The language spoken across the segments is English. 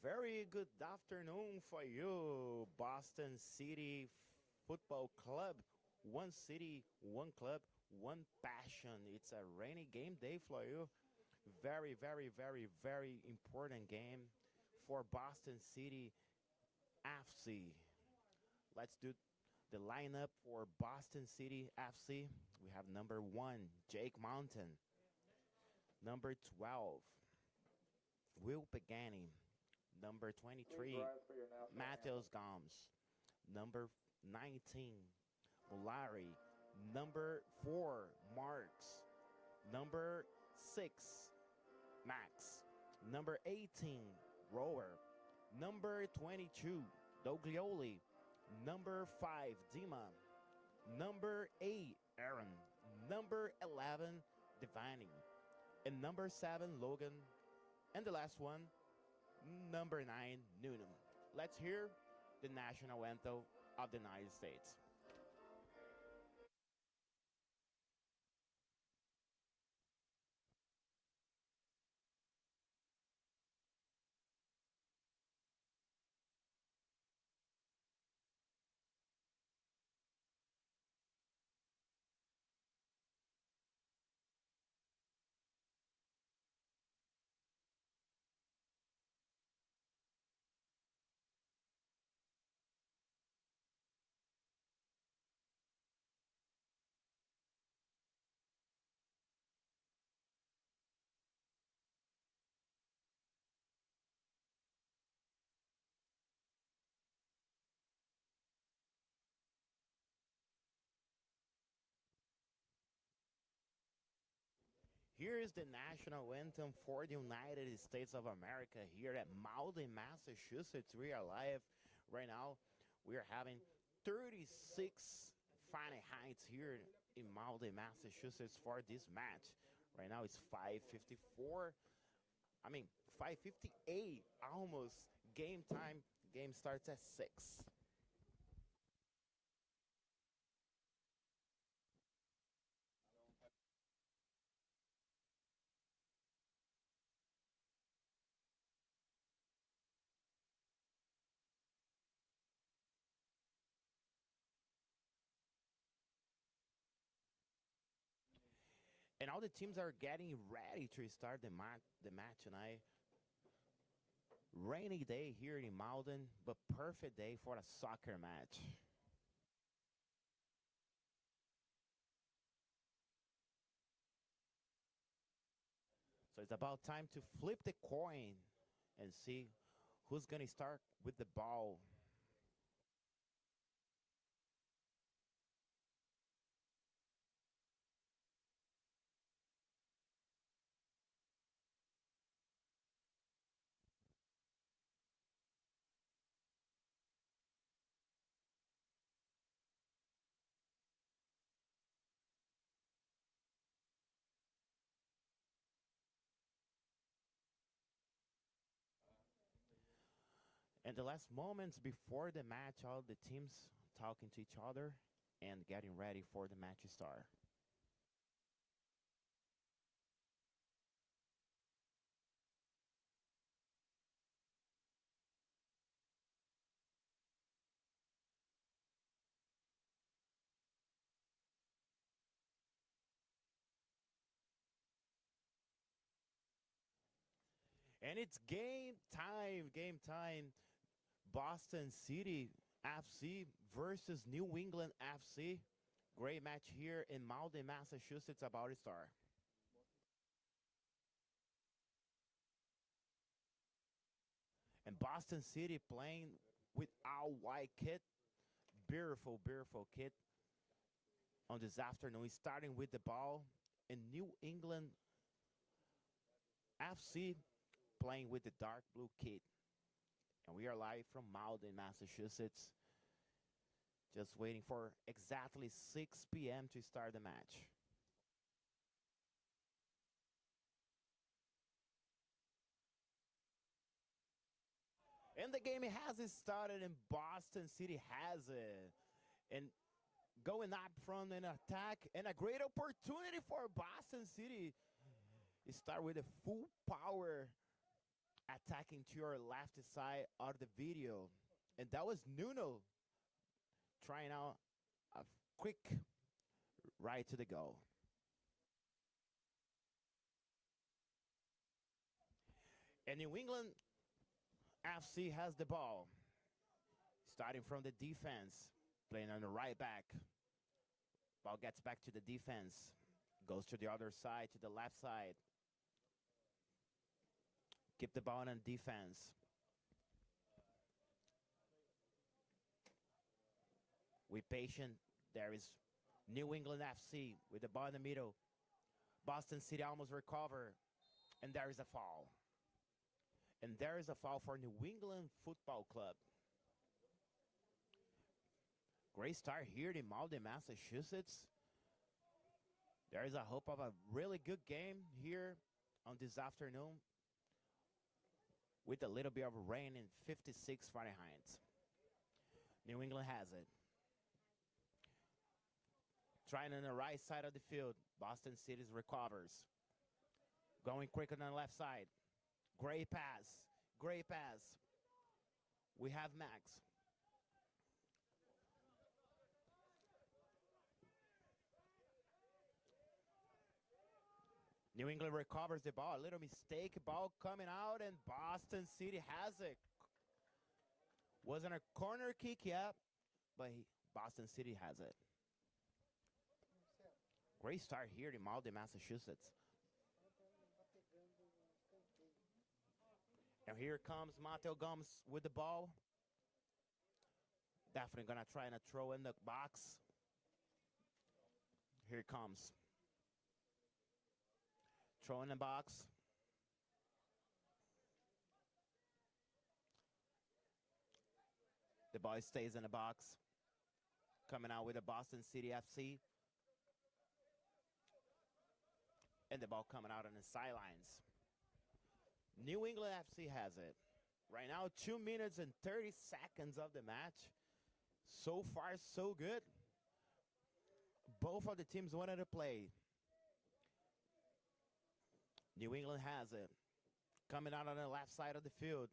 very good afternoon for you, Boston City Football Club. One city, one club, one passion. It's a rainy game day for you. Very, very, very, very important game for Boston City FC. Let's do the lineup for Boston City FC. We have number 1, Jake Mountain. Number 12, Will Pagani. Number 23, Matheus Gomes. Number 19, Mulari. Number 4, Marks. Number 6, Max. Number 18, Rower. Number 22, Doglioli. Number 5, Dima. Number 8, Aaron. Number 11, Divani. And number 7, Logan. And the last one, number 9, Noonan. Let's hear the national anthem of the United States. Here is the national anthem for the United States of America here at Malden, Massachusetts. We are live right now. We are having 36 Fahrenheit here in Malden, Massachusetts for this match. Right now it's 5:54. 5:58 almost. Game time. Game starts at 6. And all the teams are getting ready to start the match tonight. Rainy day here in Malden, but perfect day for a soccer match. So it's about time to flip the coin and see who's going to start with the ball. And the last moments before the match, all the teams talking to each other and getting ready for the match to start. And it's game time, game time. Boston City FC versus New England FC. Great match here in Malden, Massachusetts, about to start. And Boston City playing with our white kit. Beautiful, beautiful kit on this afternoon. Starting with the ball. And New England FC playing with the dark blue kit. And we are live from Malden, Massachusetts. Just waiting for exactly 6 p.m. to start the match. And the game has started, and Boston City has it. And going up from an attack, and a great opportunity for Boston City. Start with a full power attacking to your left side of the video. And that was Nuno trying out a quick right to the goal. And New England FC has the ball. Starting from the defense, playing on the right back. Ball gets back to the defense. Goes to the other side, to the left side. Keep the ball on defense. We patient. There is New England FC with the ball in the middle. Boston City almost recover. And there is a foul. And there is a foul for New England Football Club. Great start here in Malden, Massachusetts. There is a hope of a really good game here on this afternoon with a little bit of rain in 56 Fahrenheit. New England has it. Trying on the right side of the field. Boston City recovers. Going quick on the left side. Great pass. Great pass. We have Max. New England recovers the ball. A little mistake. Ball coming out, and Boston City has it. Wasn't a corner kick yet, but Boston City has it. Great start here in Malden, Massachusetts. And here comes Mateo Gomes with the ball. Definitely going to try and throw in the box. Here it comes. Throw in the box. The ball stays in the box. Coming out with the Boston City FC. And the ball coming out on the sidelines. New England FC has it. Right now, 2 minutes and 30 seconds of the match. So far, so good. Both of the teams wanted to play. New England has it. Coming out on the left side of the field.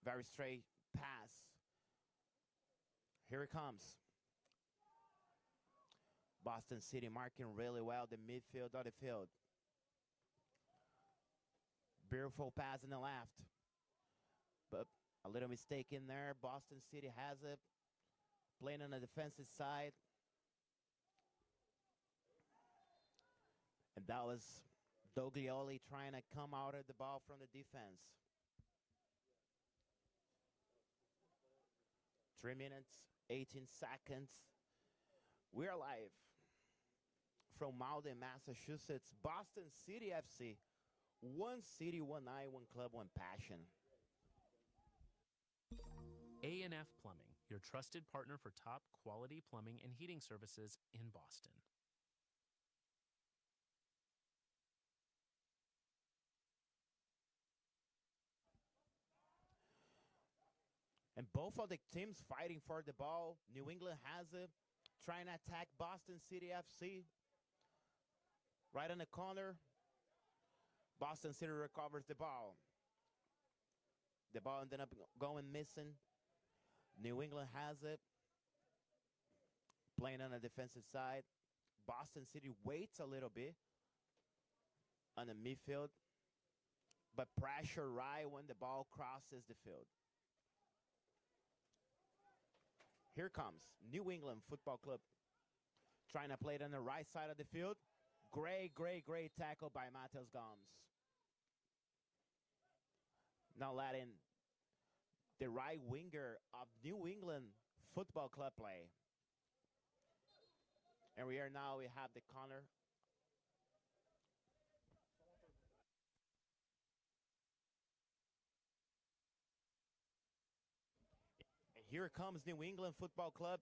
Very straight pass. Here it comes. Boston City marking really well the midfield of the field. Beautiful pass in the left. But a little mistake in there. Boston City has it. Playing on the defensive side. And that was Doglioli trying to come out of the ball from the defense. 3 minutes, 18 seconds. We're live from Malden, Massachusetts. Boston City FC. One city, one eye, one club, one passion. A&F Plumbing, your trusted partner for top quality plumbing and heating services in Boston. And both of the teams fighting for the ball. New England has it. Trying to attack Boston City FC. Right on the corner. Boston City recovers the ball. The ball ended up going missing. New England has it. Playing on the defensive side. Boston City waits a little bit on the midfield. But pressure right when the ball crosses the field. Here comes New England Football Club. Trying to play it on the right side of the field. Great tackle by Matheus Gomes. Now letting the right winger of New England Football Club play. And we have the corner. And here comes New England Football Club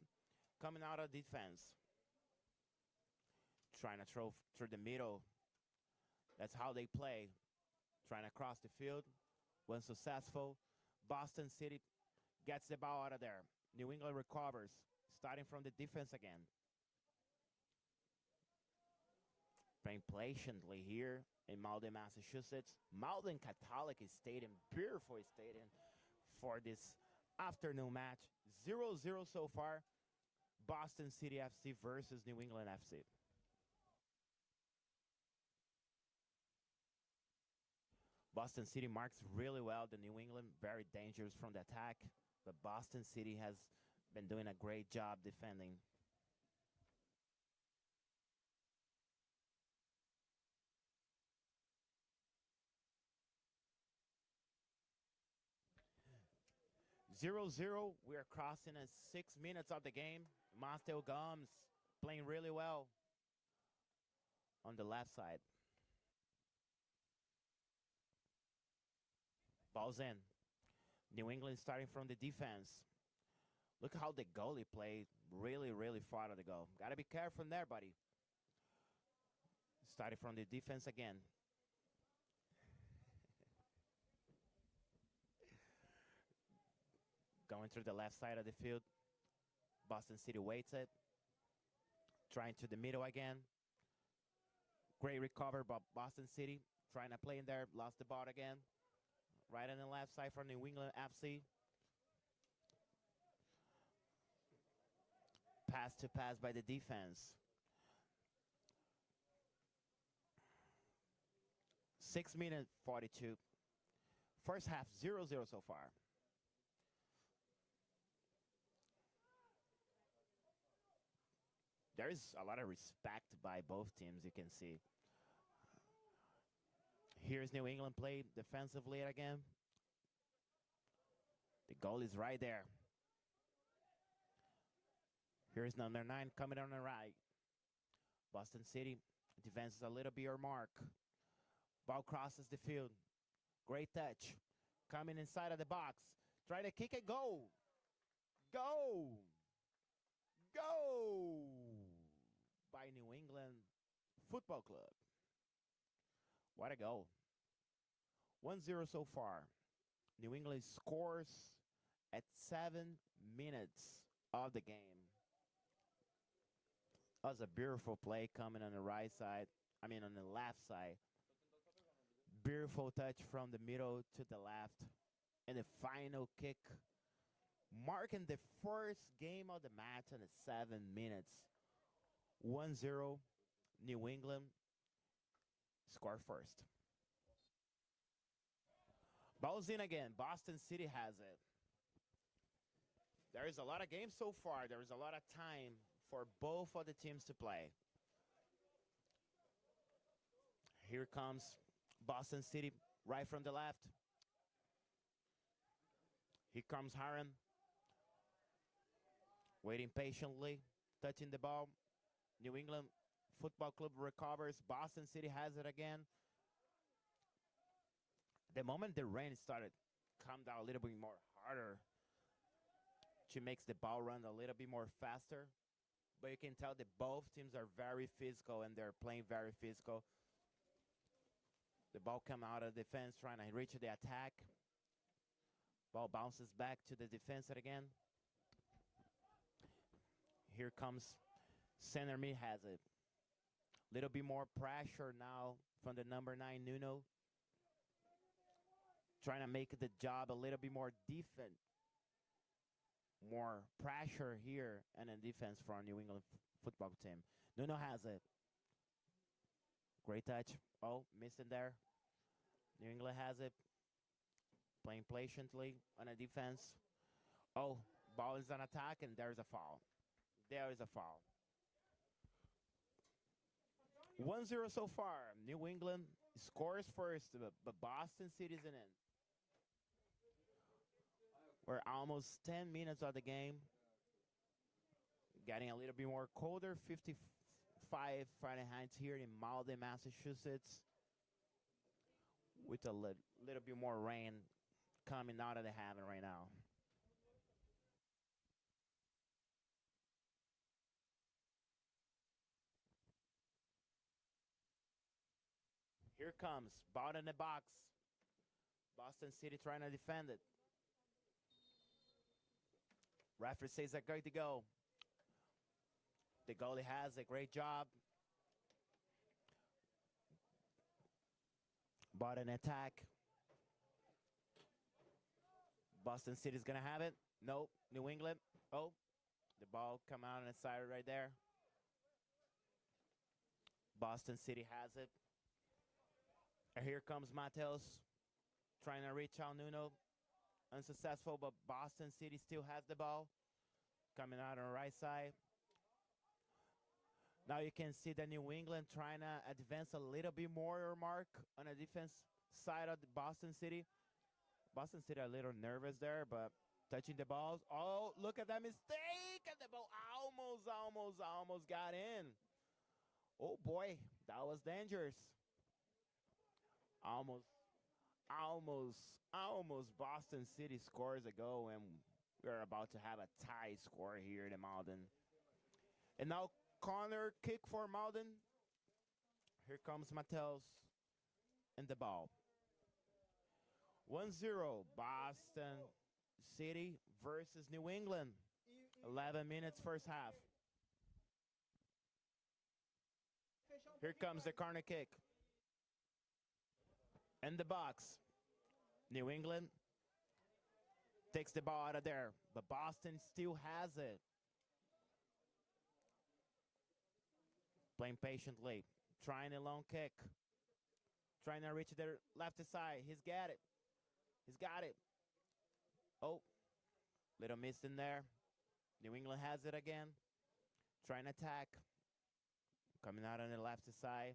coming out of defense. Trying to throw through the middle. That's how they play. Trying to cross the field. When successful, Boston City gets the ball out of there. New England recovers, starting from the defense again. playing patiently here in Malden, Massachusetts. Malden Catholic Stadium, beautiful stadium for this afternoon match. 0-0 so far. Boston City FC versus New England FC. Boston City marks really well. The New England very dangerous from the attack, but Boston City has been doing a great job defending. Zero zero. We are crossing in 6 minutes of the game. Mastel Gomes playing really well on the left side. Ball's in. New England starting from the defense. Look how the goalie played really, really far to go. Got to be careful there, buddy. Starting from the defense again. Going through the left side of the field. Boston City waits it. Trying to the middle again. Great recover by Boston City. Trying to play in there. Lost the ball again. Right on the left side from New England FC. Pass to pass by the defense. 6 minutes 42. First half 0-0 so far. There is a lot of respect by both teams, you can see. Here's New England play defensively again. The goal is right there. Here's number 9 coming on the right. Boston City defense is a little bit your mark. Ball crosses the field. Great touch. Coming inside of the box. Try to kick it. Go. Go. Go. By New England Football Club. What a goal. 1-0 so far. New England scores at 7 minutes of the game. That was a beautiful play coming on the right side. On the left side. Beautiful touch from the middle to the left. And the final kick. Marking the first game of the match in the 7 minutes. 1-0. New England score first. Ball's in again. Boston City has it. There is a lot of games so far. There is a lot of time for both of the teams to play. Here comes Boston City right from the left. Here comes Harren. Waiting patiently, touching the ball. New England Football Club recovers. Boston City has it again. The moment the rain started come down a little bit more harder, she makes the ball run a little bit more faster. But you can tell that both teams are very physical and they're playing very physical. The ball comes out of defense, trying to reach the attack. Ball bounces back to the defense again. Here comes center mid has it. Little bit more pressure now from the number 9 Nuno. Trying to make the job a little bit more defense. More pressure here and in defense for our New England football team. Nuno has it. Great touch. Oh, missing there. New England has it. Playing patiently on a defense. Oh, ball is on attack and there's a foul. There is a foul. 1-0 so far. New England scores first, but Boston City's in it. We're almost 10 minutes of the game. Getting a little bit more colder. 55 Fahrenheit here in Malden, Massachusetts. With a little bit more rain coming out of the heaven right now. Here comes. Ball in the box. Boston City trying to defend it. Referee says they're good to go. The goalie has a great job. Bought an attack. Boston City's gonna have it. Nope. New England. Oh, the ball come out on the side right there. Boston City has it. And here comes Mateos trying to reach out Nuno. Unsuccessful, but Boston City still has the ball. Coming out on the right side. Now you can see the New England trying to advance a little bit more, Mark, on the defense side of the Boston City. Boston City a little nervous there, but touching the balls. Oh, look at that mistake! And the ball almost got in. Oh boy, that was dangerous. Almost Boston City scores a goal, and we're about to have a tie score here in Malden. And now corner kick for Malden. Here comes Mateos and the ball. 1-0 Boston City versus New England. 11 minutes first half. Here comes the corner kick. In the box. New England takes the ball out of there, but Boston still has it. Playing patiently, trying a long kick, trying to reach the left side. He's got it. He's got it. Oh, little miss in there. New England has it again. Trying to attack. Coming out on the left side.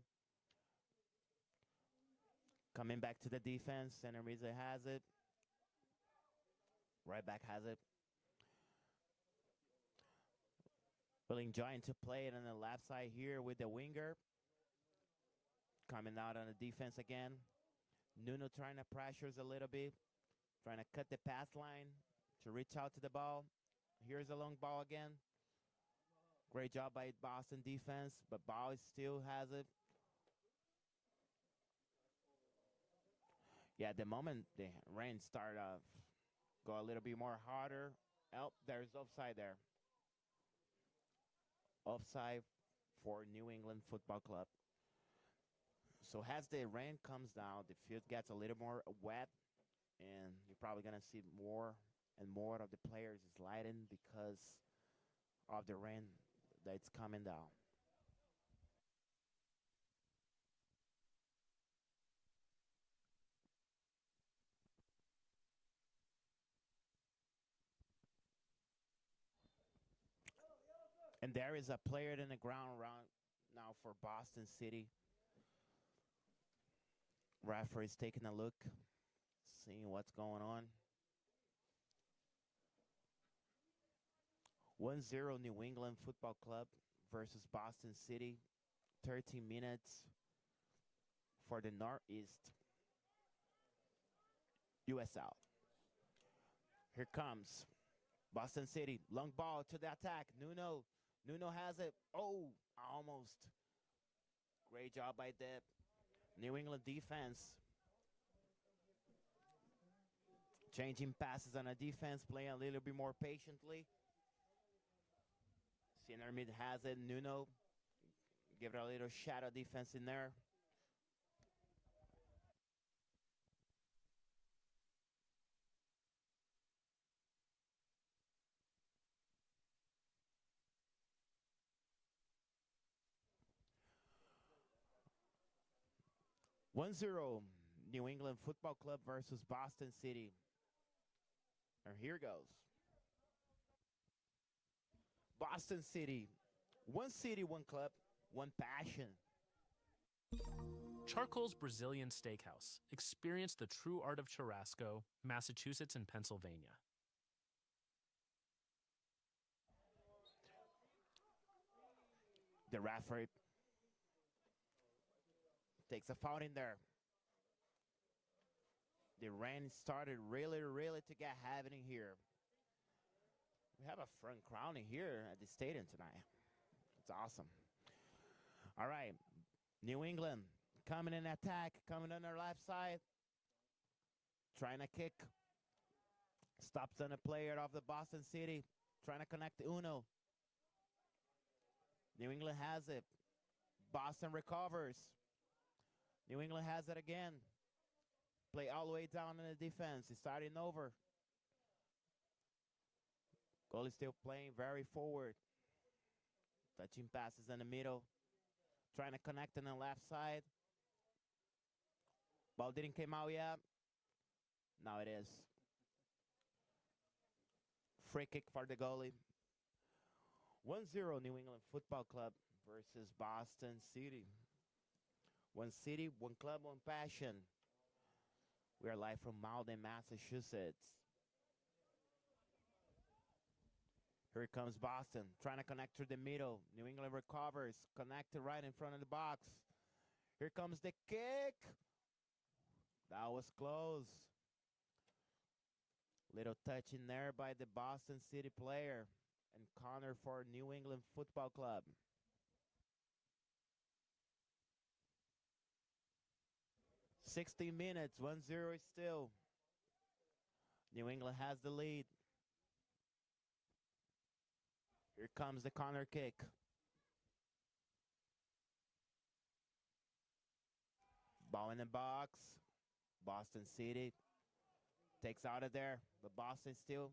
Coming back to the defense. Center Riza has it. Right back has it. Well, enjoying to play it on the left side here with the winger. Coming out on the defense again. Nuno trying to pressure a little bit. Trying to cut the pass line to reach out to the ball. Here's a long ball again. Great job by Boston defense, but ball still has it. Yeah, the moment the rain started go a little bit more harder. Oh, there's offside there. Offside for New England Football Club. So as the rain comes down, the field gets a little more wet, and you're probably going to see more and more of the players sliding because of the rain that's coming down. And there is a player in the ground around now for Boston City. Referee's taking a look, seeing what's going on. 1-0 New England Football Club versus Boston City. 13 minutes for the Northeast USL. Here comes Boston City. Long ball to the attack. Nuno has it. Oh, almost. Great job by the New England defense. Changing passes on a defense, playing a little bit more patiently. Center mid has it. Nuno give it a little shadow defense in there. One zero, New England Football Club versus Boston City. And here goes. Boston City, one club, one passion. Charcoal's Brazilian Steakhouse. Experience the true art of churrasco, Massachusetts and Pennsylvania. The referee takes a foul in there. The rain started really to get happening here. We have a front crowning here at the stadium tonight. It's awesome. All right, New England coming in attack, coming on their left side. Trying to kick. Stops on a player of the Boston City. Trying to connect to Uno. New England has it. Boston recovers. New England has it again. Play all the way down in the defense. He's starting over. Goalie still playing very forward. Touching passes in the middle. Trying to connect on the left side. Ball didn't come out yet. Now it is. Free kick for the goalie. 1-0 New England Football Club versus Boston City. One city, one club, one passion. We are live from Malden, Massachusetts. Here comes Boston, trying to connect through the middle. New England recovers, connected right in front of the box. Here comes the kick. That was close. Little touch in there by the Boston City player. And corner for New England Football Club. "16 minutes, 1-0 is still. New England has the lead. Here comes the corner kick. Ball in the box. Boston City takes out of there, but Boston still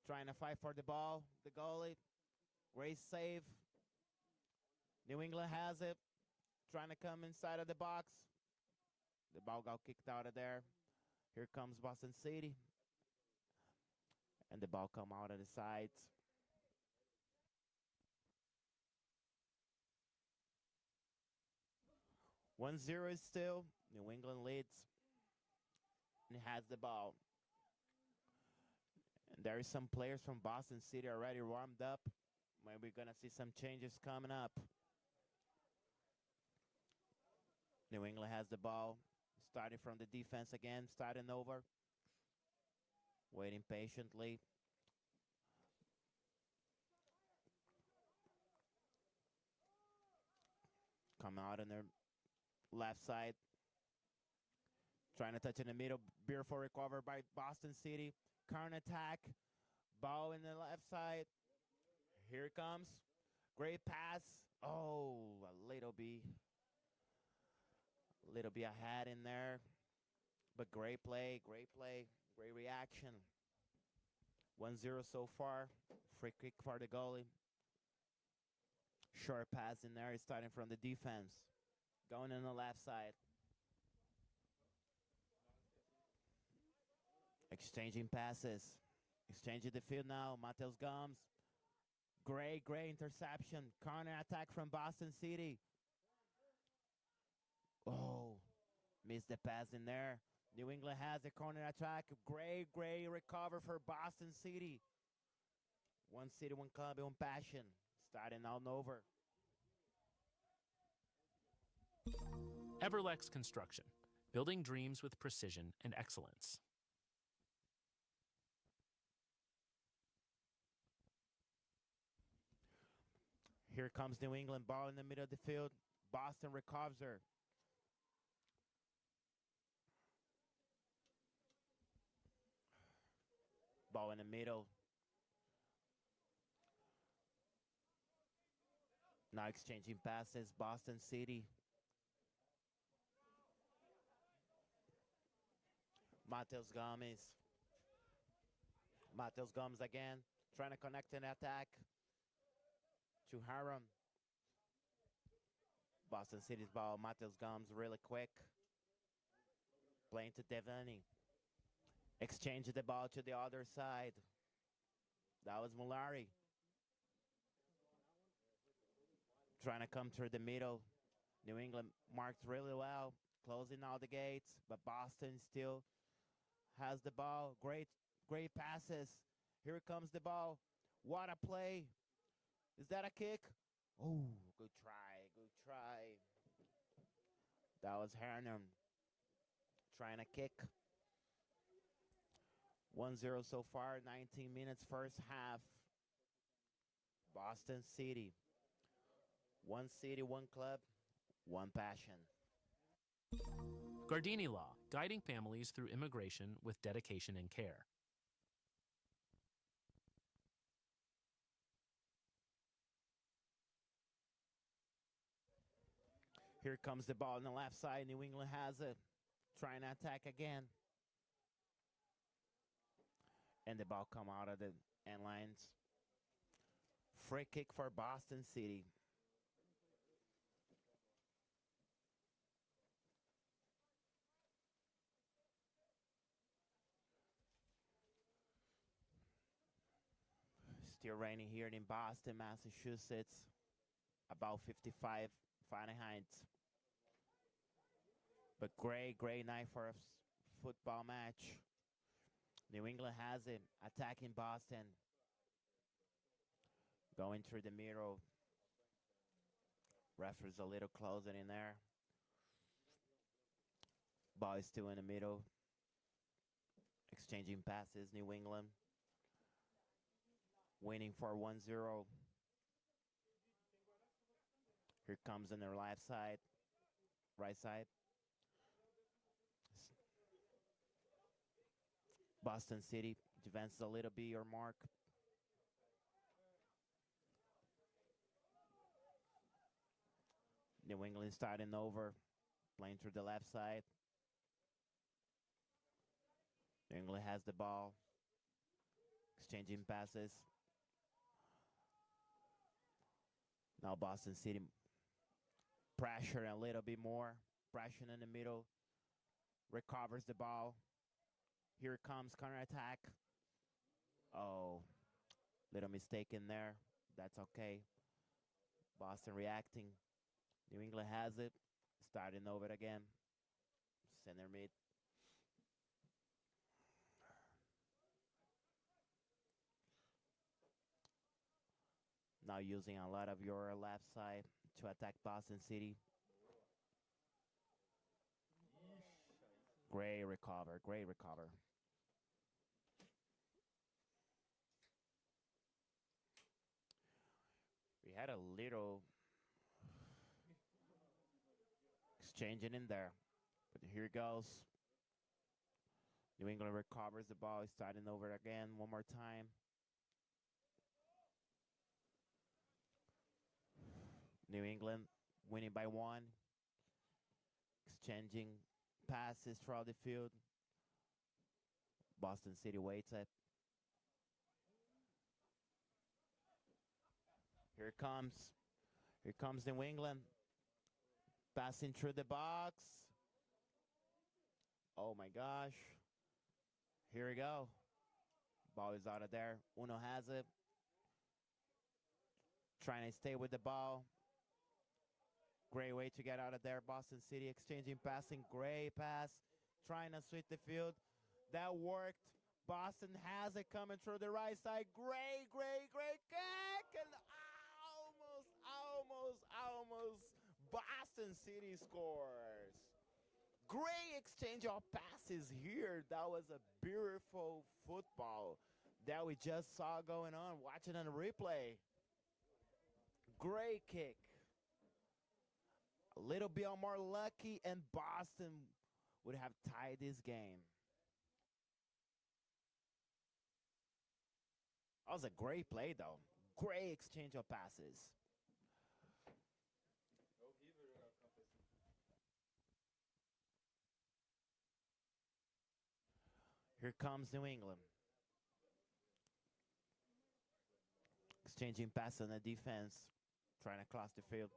trying to fight for the ball. The goalie, great save. New England has it, trying to come inside of the box. The ball got kicked out of there. Here comes Boston City. And the ball come out of the sides. 1-0 is still. New England leads. And has the ball. And there is some players from Boston City already warmed up. Maybe we're going to see some changes coming up. New England has the ball. Starting from the defense again. Starting over. Waiting patiently. Come out on their left side. Trying to touch in the middle. Beautiful recover by Boston City. Current attack. Ball in the left side. Here it comes. Great pass. Oh, a little bit ahead in there. But great play, great reaction. 1-0 so far. Free kick for the goalie. Short pass in there. He's starting from the defense. Going in the left side. Exchanging passes. Exchanging the field now. Mateus Gomes. Great interception. Corner attack from Boston City. Oh, missed the pass in there. New England has a corner attack. Great recover for Boston City. One city, one club, one passion. Starting all over. Everlex Construction, building dreams with precision and excellence. Here comes New England, ball in the middle of the field. Boston recovers her. Ball in the middle. Now exchanging passes, Boston City. Mateus Gomes. Mateus Gomes again, trying to connect an attack to Haram. Boston City's ball. Mateus Gomes really quick. Playing to Devani. Exchange the ball to the other side. That was Mulari. Trying to come through the middle. New England marks really well. Closing all the gates. But Boston still has the ball. Great passes. Here comes the ball. What a play. Is that a kick? Oh, good try. That was Hernan trying to kick. 1-0 so far, 19 minutes first half. Boston City. One city, one club, one passion. Gardini Law, guiding families through immigration with dedication and care. Here comes the ball on the left side. New England has it. trying to attack again. And the ball come out of the end lines. Free kick for Boston City. Still raining here in Boston, Massachusetts. About 55 Fahrenheit. But great night for a football match. New England has it, attacking Boston. Going through the middle. Referee's a little closer in there. Ball is still in the middle. Exchanging passes, New England. Winning for 1-0. Here comes on their left side. Right side. Boston City advances a little bit your mark. New England starting over, playing through the left side. New England has the ball, exchanging passes. Now Boston City pressure a little bit more, pressure in the middle, recovers the ball. Here comes counterattack. Oh, little mistake in there. That's okay. Boston reacting. New England has it. Starting over again. Center mid. Now using a lot of your left side to attack Boston City. Great recover. Great recover. We had a little exchanging in there. But here it goes. New England recovers the ball. Starting over again one more time. New England winning by 1. Exchanging passes throughout the field. Boston City waits it. Here it comes. Here comes New England. Passing through the box. Oh my gosh. Here we go. Ball is out of there. Uno has it. Trying to stay with the ball. Great way to get out of there. Boston City exchanging passing. Great pass. Trying to sweep the field. That worked. Boston has it coming through the right side. Great kick. And almost. Boston City scores. Great exchange of passes here. That was a beautiful football that we just saw going on. Watching on the replay. Great kick. A little bit more lucky, and Boston would have tied this game. That was a great play, though. Great exchange of passes. Here comes New England. Exchanging passes on the defense. Trying to cross the field.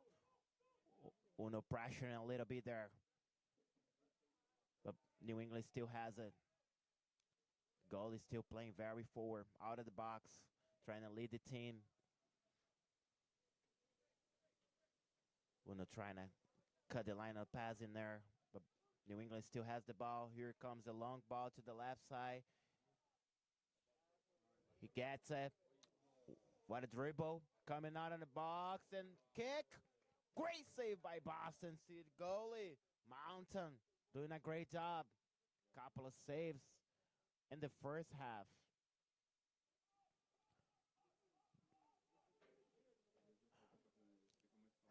Uno pressuring a little bit there. But New England still has it. Goalie still playing very forward. Out of the box. Trying to lead the team. Uno trying to cut the line of pass in there. But New England still has the ball. Here comes a long ball to the left side. He gets it. What a dribble. Coming out of the box and kick. Great save by Boston City goalie. Mountain doing a great job. Couple of saves in the first half.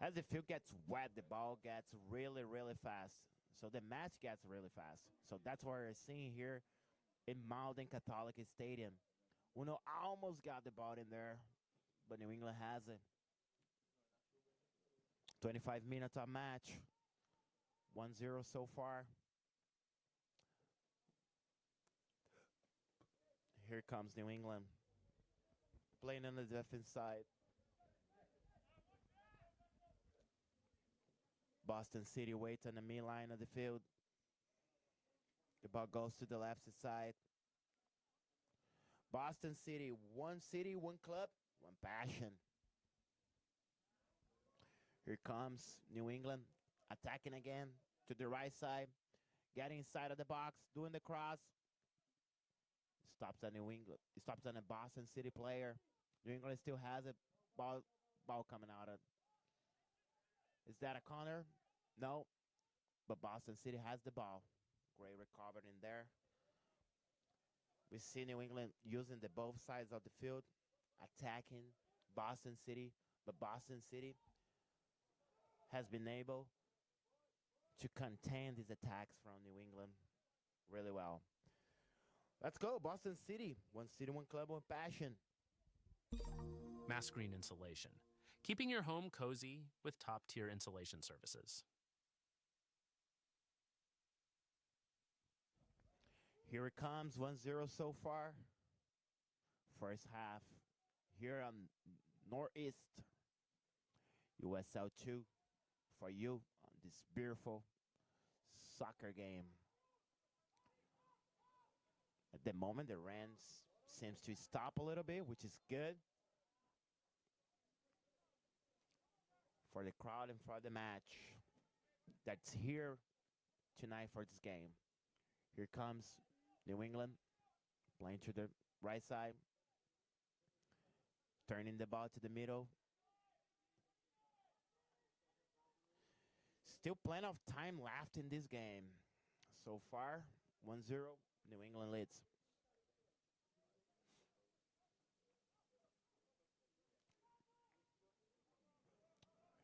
As the field gets wet, the ball gets really fast. So the match gets really fast. So that's what we're seeing here in Malden Catholic Stadium. Uno almost got the ball in there, but New England has it. 25 minutes of match. 1-0 so far. Here comes New England. Playing on the defense side. Boston City waits on the midline of the field. The ball goes to the left side. Boston City, one club, one passion. Here comes New England attacking again to the right side, getting inside of the box, doing the cross. Stops on New England. It stops on a Boston City player. New England still has a ball coming out of. Is that a corner? No, but Boston City has the ball. Great recovered in there. We see New England using the both sides of the field, attacking Boston City, but Boston City has been able to contain these attacks from New England really well. Let's go, Boston City, one club, one passion. Mass Green Insulation, keeping your home cozy with top-tier insulation services. Here it comes, 1-0 so far. First half here on Northeast USL 2 for you on this beautiful soccer game. At the moment, the rain seems to stop a little bit, which is good for the crowd and for the match that's here tonight for this game. Here comes New England playing to the right side, turning the ball to the middle. Still plenty of time left in this game. So far, 1-0, New England leads.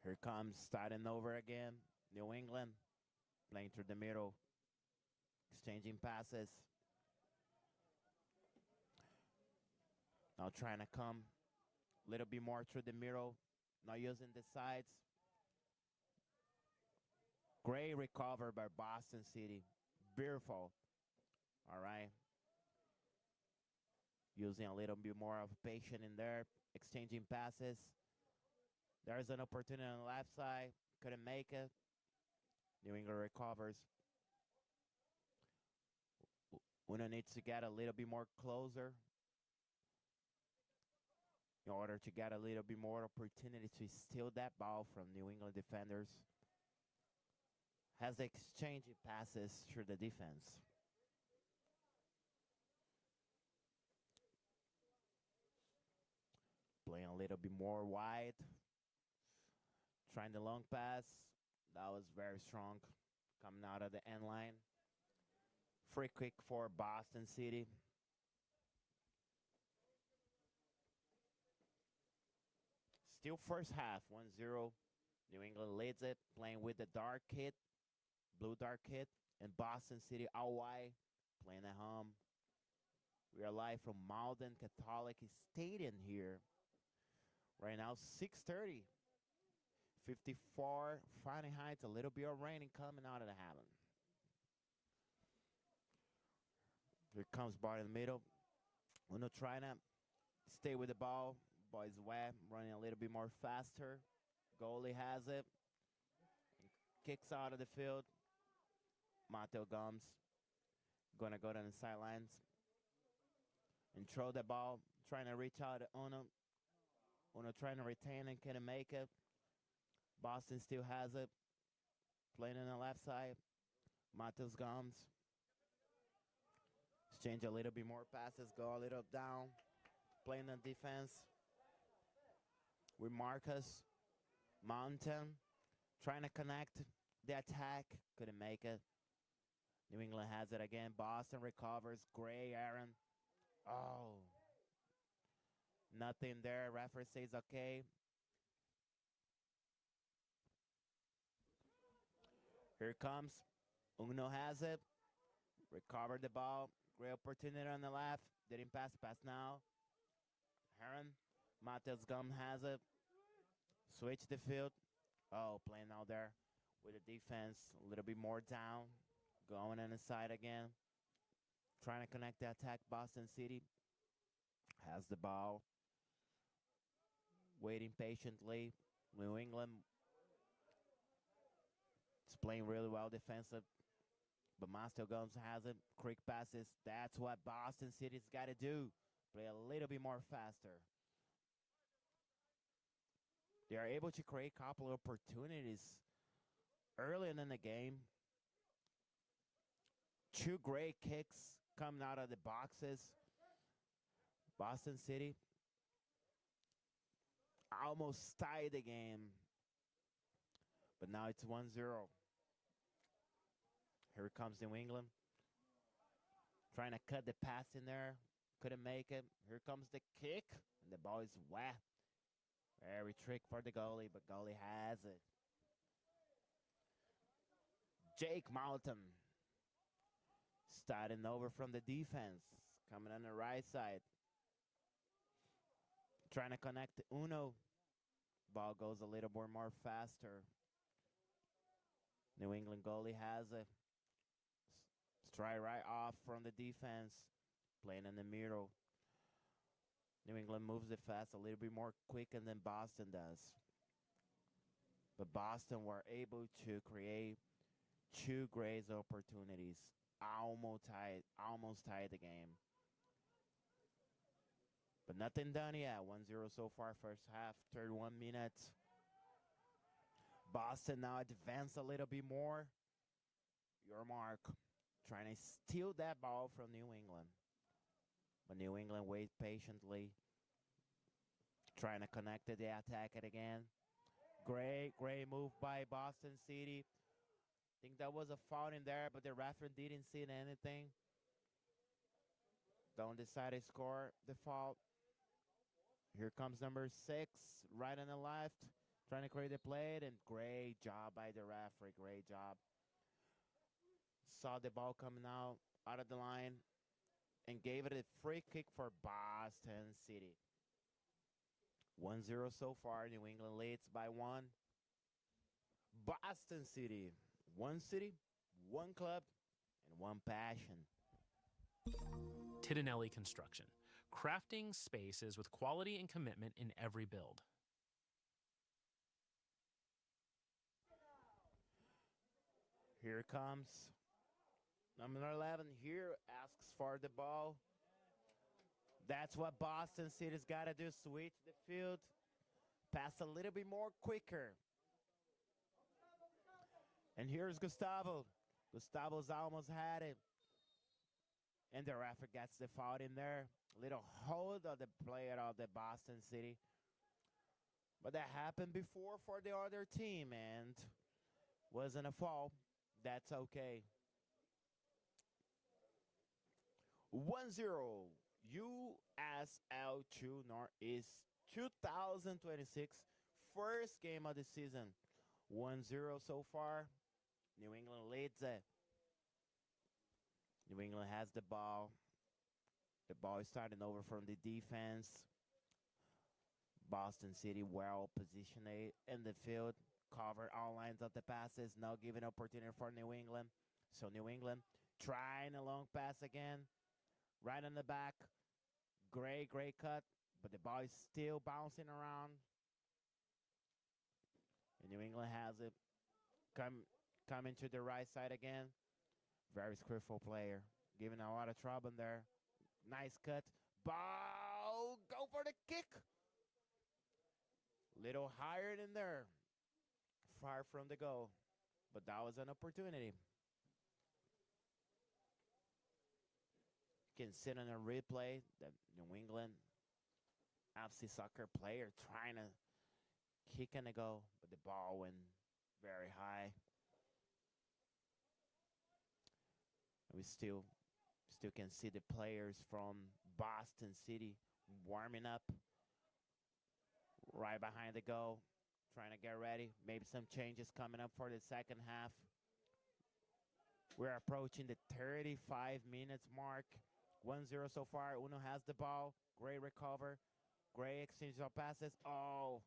Here comes starting over again. New England playing through the middle, exchanging passes. Now trying to come a little bit more through the middle, not using the sides. Great recover by Boston City. Beautiful. All right. Using a little bit more of patience in there, exchanging passes. There's an opportunity on the left side. Couldn't make it. New England recovers. Uno needs to get a little bit more closer in order to get a little bit more opportunity to steal that ball from New England defenders. Has exchanging passes through the defense. Playing a little bit more wide. Trying the long pass. That was very strong. Coming out of the end line. Free kick for Boston City. Still first half, 1-0. New England leads it, playing with the dark kit, blue dark kit, and Boston City all white, playing at home. We are live from Malden Catholic Stadium here. Right now, 6:30. 54 Fahrenheit, a little bit of rain coming out of the heaven. Here comes Bart in the middle. Uno trying to stay with the ball. Ball is wet, running a little bit more faster. Goalie has it. Kicks out of the field. Mateo Gomes gonna go down the sidelines and throw the ball, trying to reach out to Uno. Uno trying to retain and couldn't make it. Boston still has it. Playing on the left side. Mateus Gomes. Exchange a little bit more passes, go a little down. Playing on defense. With Marcus Mountain. Trying to connect the attack. Couldn't make it. New England has it again. Boston recovers. Gray Aaron. Oh. Nothing there. Referee says okay. Here it comes. Uno has it. Recovered the ball. Great opportunity on the left. Didn't pass. Pass now. Heron. Mateus Gum has it. Switch the field. Oh, playing out there with the defense. A little bit more down. Going on the side again. Trying to connect the attack. Boston City. has the ball, waiting patiently. New England is playing really well defensive, but Master Guns has it. Quick passes. That's what Boston City's got to do. Play a little bit more faster. They are able to create a couple of opportunities early in the game. Two great kicks coming out of the boxes. Boston City almost tied the game, but now it's 1-0. Here comes New England. Trying to cut the pass in there. Couldn't make it. Here comes the kick. And the ball is wet. Very trick for the goalie, but goalie has it. Jake Malden starting over from the defense. Coming on the right side. Trying to connect to Uno. Ball goes a little more faster. New England goalie has it. Strike right off from the defense. Playing in the middle. New England moves it fast, a little bit more quicker than Boston does. But Boston were able to create two great opportunities. Almost tied the game. But nothing done yet. 1-0 so far, first half, 31 minutes. Boston now advance a little bit more. Your mark. Trying to steal that ball from New England. But New England waits patiently. Trying to connect to the attack it again. Great move by Boston City. I think that was a foul in there, but the referee didn't see anything. Don't decide to score the foul. Here comes number 6, right on the left. Trying to create the play, and great job by the referee. Great job. Saw the ball coming out of the line and gave it a free kick for Boston City. 1-0 so far. New England leads by 1. Boston City. One city, one club, and one passion. Titinelli Construction. Crafting spaces with quality and commitment in every build. Here comes number 11 here, asks for the ball. That's what Boston City's got to do, switch the field, pass a little bit more quicker. And here's Gustavo. Gustavo's almost had it. And the referee gets the foul in there. Little hold of the player of the Boston City. But that happened before for the other team and wasn't a foul. That's okay. 1-0. USL 2 Northeast 2026. First game of the season. 1-0 so far. New England leads it. New England has the ball. The ball is starting over from the defense. Boston City well positioned in the field. Covered all lines of the passes. Now giving opportunity for New England. So New England trying a long pass again. Right on the back. Great cut. But the ball is still bouncing around. And New England has it. Coming to the right side again. Very skillful player. Giving a lot of trouble in there. Nice cut. Ball. Go for the kick. Little higher in there. Far from the goal. But that was an opportunity. You can sit on a replay. The New England FC soccer player trying to kick and a goal. But the ball went very high. We still can see the players from Boston City warming up right behind the goal, trying to get ready. Maybe some changes coming up for the second half. We're approaching the 35 minutes mark. 1-0 so far. Uno has the ball. Great recover. Great exchange of passes. Oh.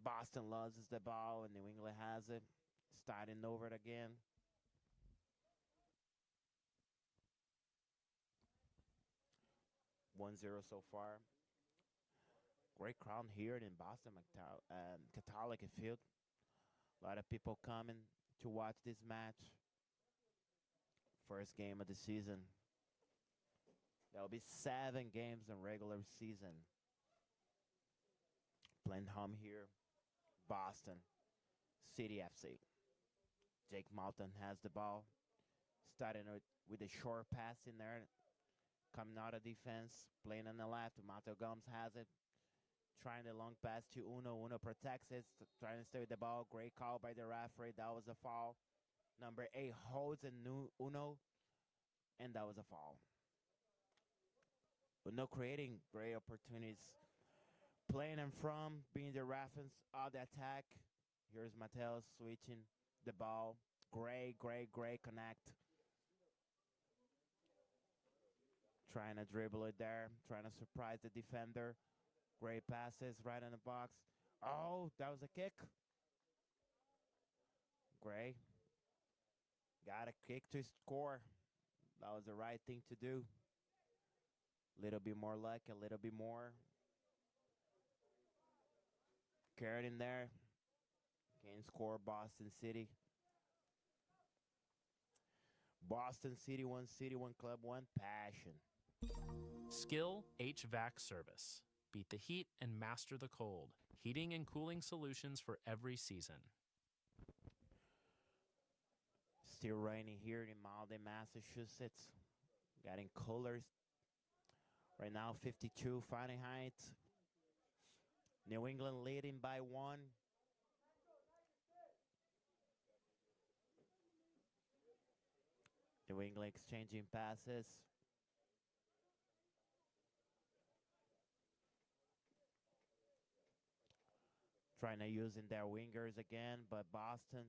Boston loses the ball and New England has it. Starting over it again. 1-0 so far. Great crowd here in Boston Catholic Field. A lot of people coming to watch this match. First game of the season. There'll be 7 games in regular season. Playing home here, Boston City FC. Jake Malden has the ball. Starting with a short pass in there. Coming out of defense. Playing on the left. Mato Gomes has it. Trying the long pass to Uno. Uno protects it. Trying to stay with the ball. Great call by the referee. That was a foul. Number 8 holds Uno. And that was a foul. Uno creating great opportunities. Playing in front. Being the reference of the attack. Here's Mateo switching the ball. Great connect. Trying to dribble it there. Trying to surprise the defender. Great passes right in the box. Oh, that was a kick. Gray got a kick to score. That was the right thing to do. Little bit more luck, a little bit more. Carrot in there. Can score Boston City. Boston City, one club, one passion. Skill HVAC service. Beat the heat and master the cold. Heating and cooling solutions for every season. Still raining here in Malden, Massachusetts. Getting cooler. Right now, 52 Fahrenheit. New England leading by 1. New England exchanging passes. Trying to using their wingers again, but Boston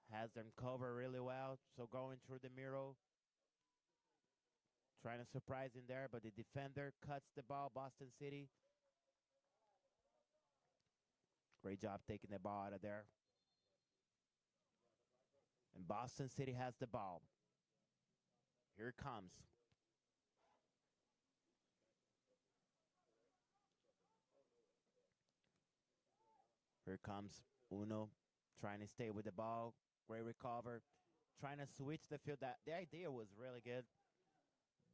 has them covered really well. So going through the middle. Trying to surprise in there, but the defender cuts the ball. Boston City. Great job taking the ball out of there. And Boston City has the ball. Here it comes. Here comes Uno, trying to stay with the ball. Great recover. Trying to switch the field. The idea was really good.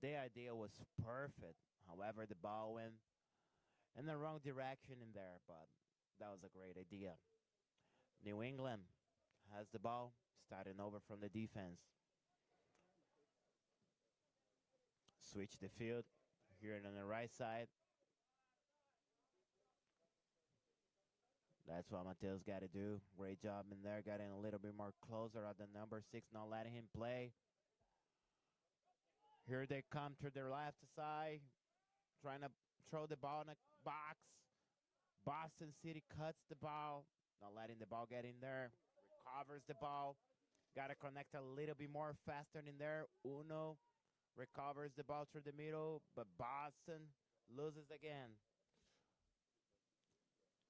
The idea was perfect. However, the ball went in the wrong direction in there, but that was a great idea. New England has the ball, starting over from the defense. Switch the field. Here on the right side. That's what Mateo's got to do. Great job in there. Getting a little bit more closer at the number 6, not letting him play. Here they come to their left side. Trying to throw the ball in the box. Boston City cuts the ball. Not letting the ball get in there. Recovers the ball. Got to connect a little bit more faster in there. Uno recovers the ball through the middle. But Boston loses again.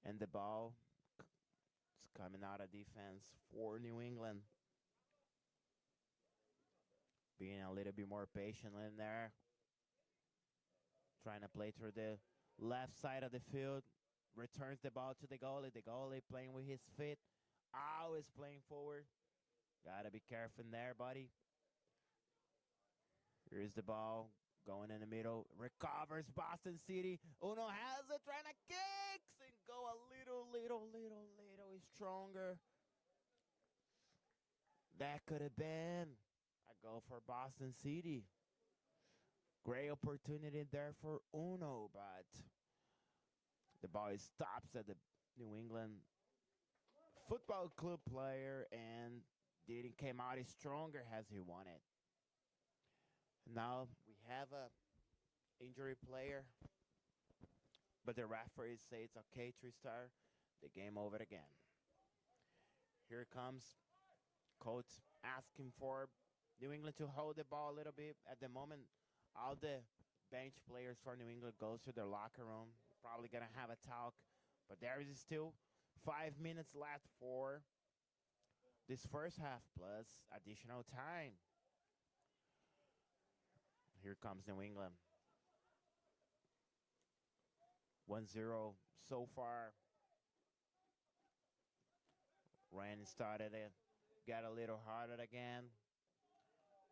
And the ball is coming out of defense for New England. Being a little bit more patient in there. Trying to play through the left side of the field. Returns the ball to the goalie. The goalie playing with his feet. Always playing forward. Got to be careful in there, buddy. Here's the ball. Going in the middle. Recovers Boston City. Uno has it. Trying to kick. And go a little stronger. That could have been a goal for Boston City. Great opportunity there for Uno, but the ball stops at the New England Football Club player and didn't come out as stronger as he wanted. Now we have a injury player, but the referee say it's okay to restart the game over again. Here comes coach asking for New England to hold the ball a little bit. At the moment, all the bench players for New England goes to their locker room. Probably going to have a talk, but there is still 5 minutes left for this first half plus additional time. Here comes New England. 1-0 so far. Rain started it. Got a little harder again.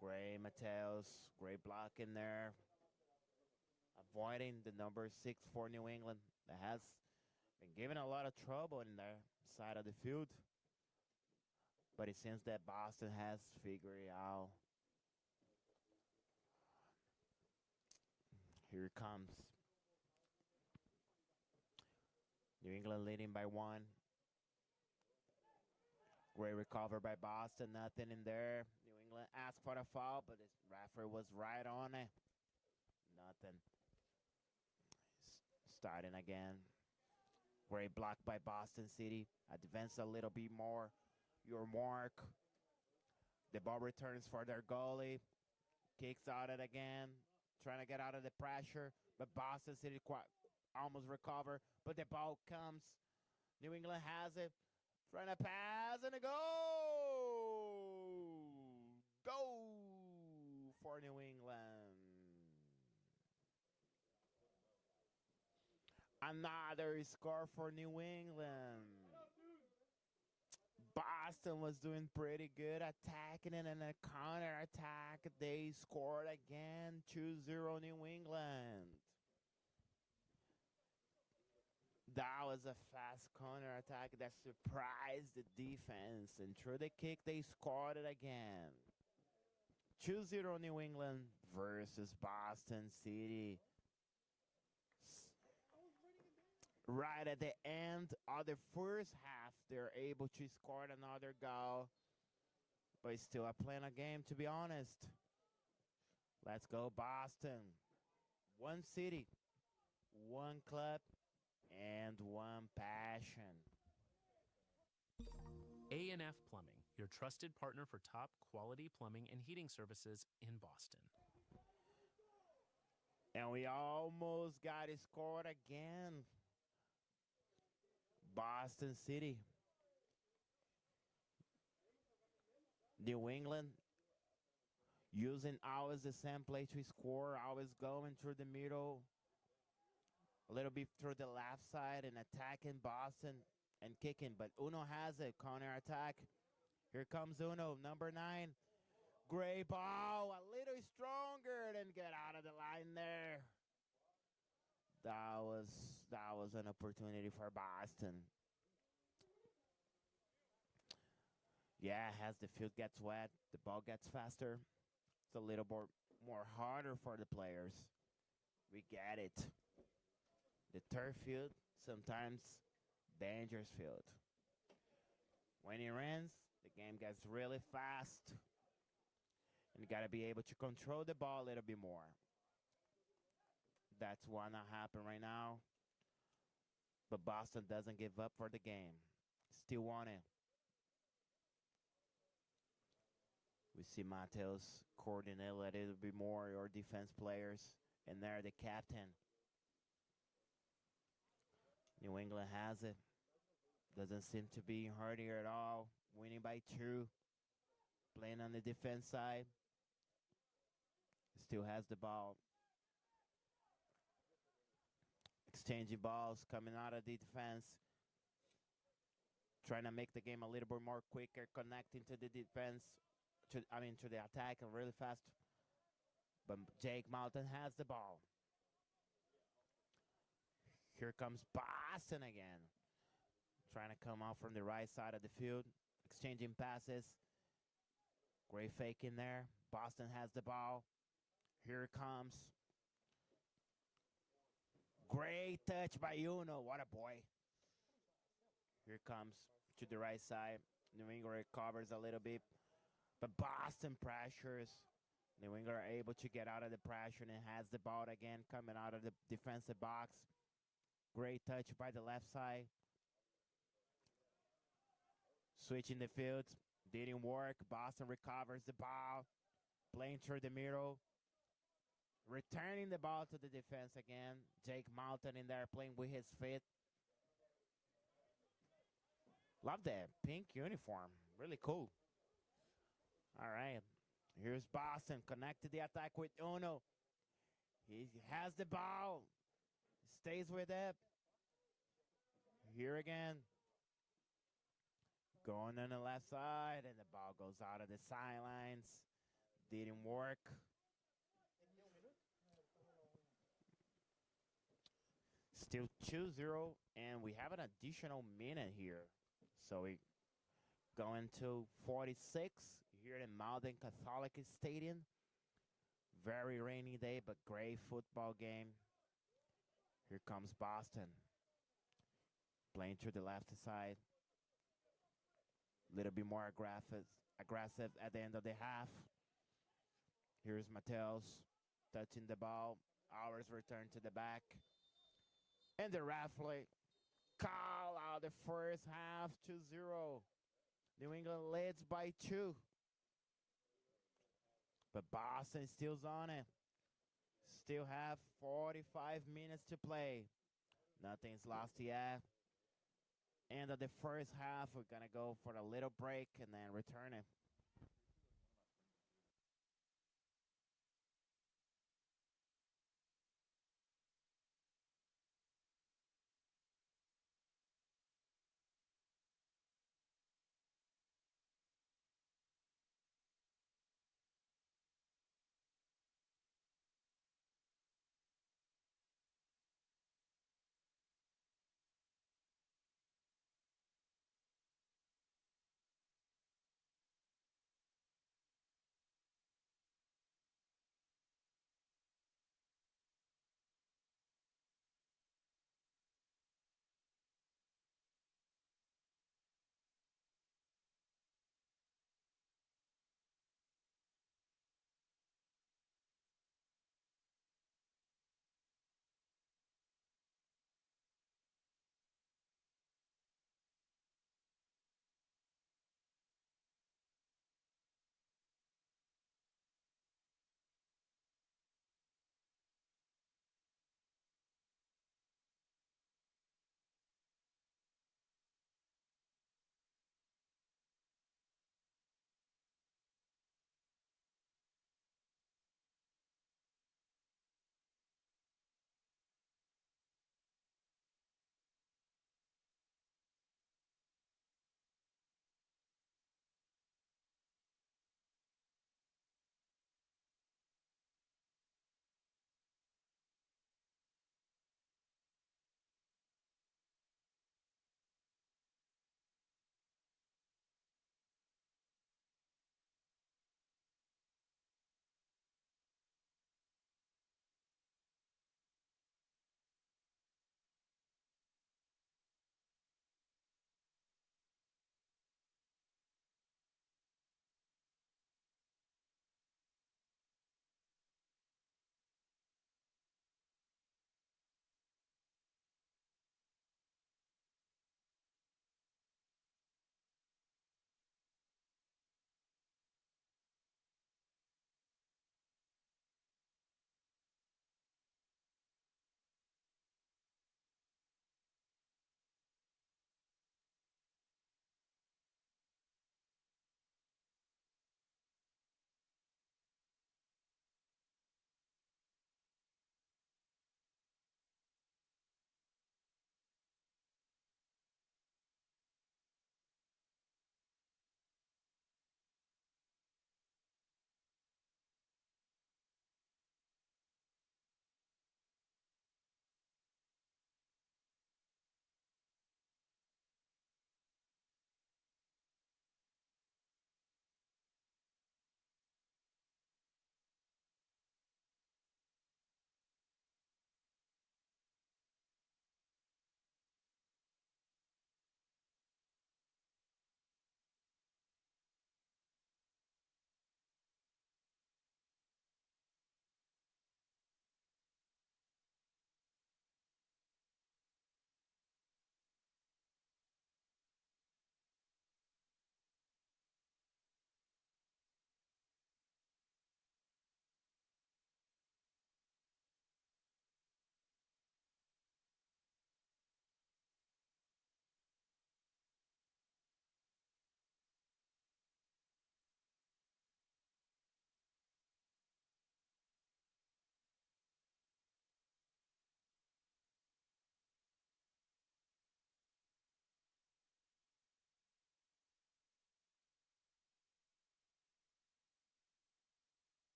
Gray Mateos, great block in there. Avoiding the number 6 for New England. That has been giving a lot of trouble in their side of the field. But it seems that Boston has figured it out. Here it comes. New England leading by 1. Great recover by Boston. Nothing in there. New England asked for the foul, but the referee was right on it. Nothing. Starting again. Great block by Boston City. Advance a little bit more. Your mark. The ball returns for their goalie. Kicks out it again. Trying to get out of the pressure. But Boston City almost recover. But the ball comes. New England has it. Trying to pass and a goal. Goal for New England. Another score for New England. Boston was doing pretty good attacking and in a counter attack. They scored again. 2-0 New England. That was a fast counter attack that surprised the defense. And through the kick, they scored it again. 2-0 New England versus Boston City. Right at the end of the first half, they're able to score another goal. But it's still a plan a game, to be honest. Let's go, Boston. One city, one club, and one passion. A&F Plumbing, your trusted partner for top quality plumbing and heating services in Boston. And we almost got it scored again. Boston City. New England using always the same play to score, always going through the middle, a little bit through the left side and attacking Boston and kicking. But Uno has it, counter attack. Here comes Uno, number 9. Great ball, a little stronger than get out of the line there. That was an opportunity for Boston. Yeah, as the field gets wet, the ball gets faster. It's a little more harder for the players. We get it. The turf field, sometimes dangerous field. When it rains, the game gets really fast. And you got to be able to control the ball a little bit more. That's what not happen right now. But Boston doesn't give up for the game. Still want it. We see Mateos coordinate a little bit more, or defense players. And there the captain. New England has it. Doesn't seem to be hurting at all. Winning by 2. Playing on the defense side. Still has the ball. Exchanging balls, coming out of the defense. Trying to make the game a little bit more quicker, connecting to the defense. To the attack really fast. But Jake Malden has the ball. Here comes Boston again. Trying to come out from the right side of the field. Exchanging passes. Great fake in there. Boston has the ball. Here it comes. Great touch by Uno. What a boy. Here comes to the right side. New England recovers a little bit. But Boston pressures. New England are able to get out of the pressure and has the ball again coming out of the defensive box. Great touch by the left side. Switching the field. Didn't work. Boston recovers the ball. Playing through the middle. Returning the ball to the defense again. Jake Malden in there playing with his feet. Love that pink uniform. Really cool. All right. Here's Boston. Connected the attack with Uno. He has the ball. Stays with it. Here again. Going on the left side, and the ball goes out of the sidelines. Didn't work. Still 2-0, and we have an additional minute here. So we go into 46 here in Malden Catholic Stadium. Very rainy day, but great football game. Here comes Boston. Playing to the left side. A little bit more aggressive at the end of the half. Here's Mateos touching the ball. Ours return to the back. And the referee call out the first half 2-0. New England leads by 2. But Boston still's on it. Still have 45 minutes to play. Nothing's lost yet. End of the first half, we're going to go for a little break and then return it.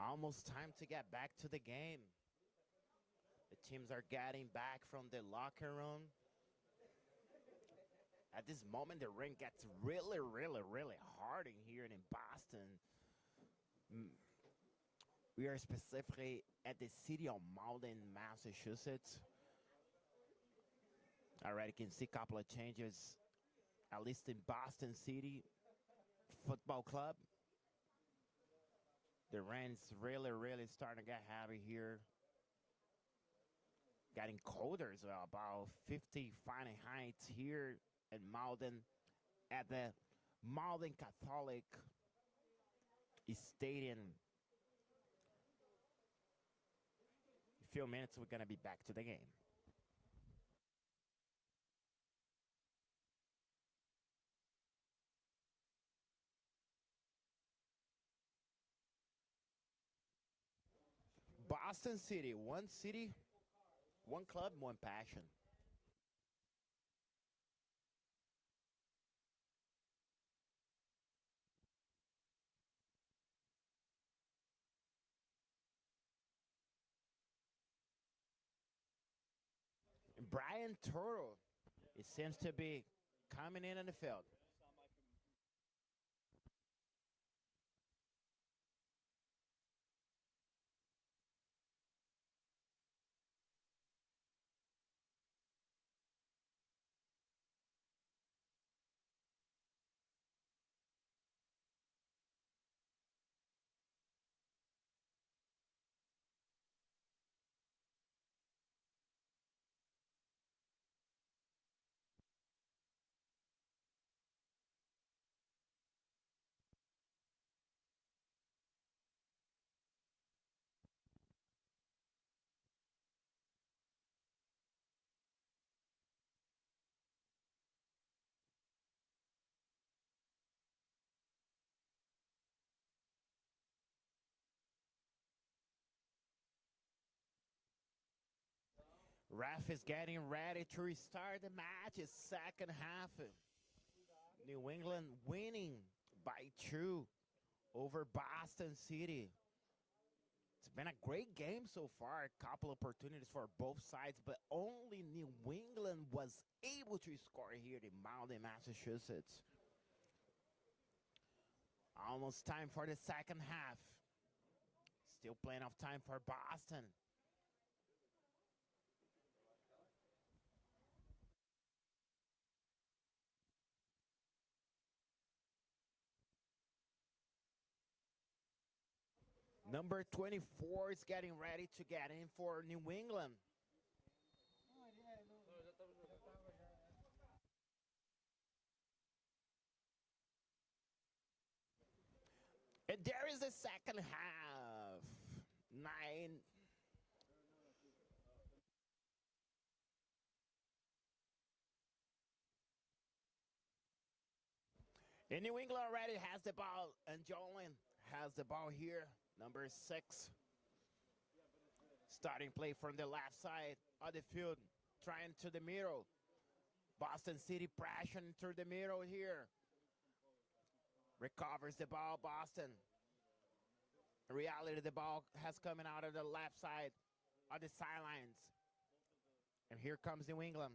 Almost time to get back to the game. The teams are getting back from the locker room. At this moment, the rain gets really, really, really hard in here in Boston. Mm, We are specifically at the city of Malden, Massachusetts. Already can see a couple of changes, at least in Boston City Football Club. The rain's really, really starting to get heavy here. Getting colder as well, about 50 Fahrenheit here in Malden at the Malden Catholic Stadium. In a few minutes, we're going to be back to the game. Boston City, one club, one passion. And Brian Toro, it seems to be coming in on the field. Ref is getting ready to restart the match. It's second half. New England winning by 2 over Boston City. It's been a great game so far. A couple opportunities for both sides, but only New England was able to score here in Malden, Massachusetts. Almost time for the second half. Still plenty of time for Boston. Number 24 is getting ready to get in for New England. And there is the second half. 9. And New England already has the ball, and Jolin has the ball here. Number 6. Starting play from the left side of the field, trying to the middle. Boston City pressing through the middle here. Recovers the ball, Boston. In reality, the ball has coming out of the left side of the sidelines. And here comes New England.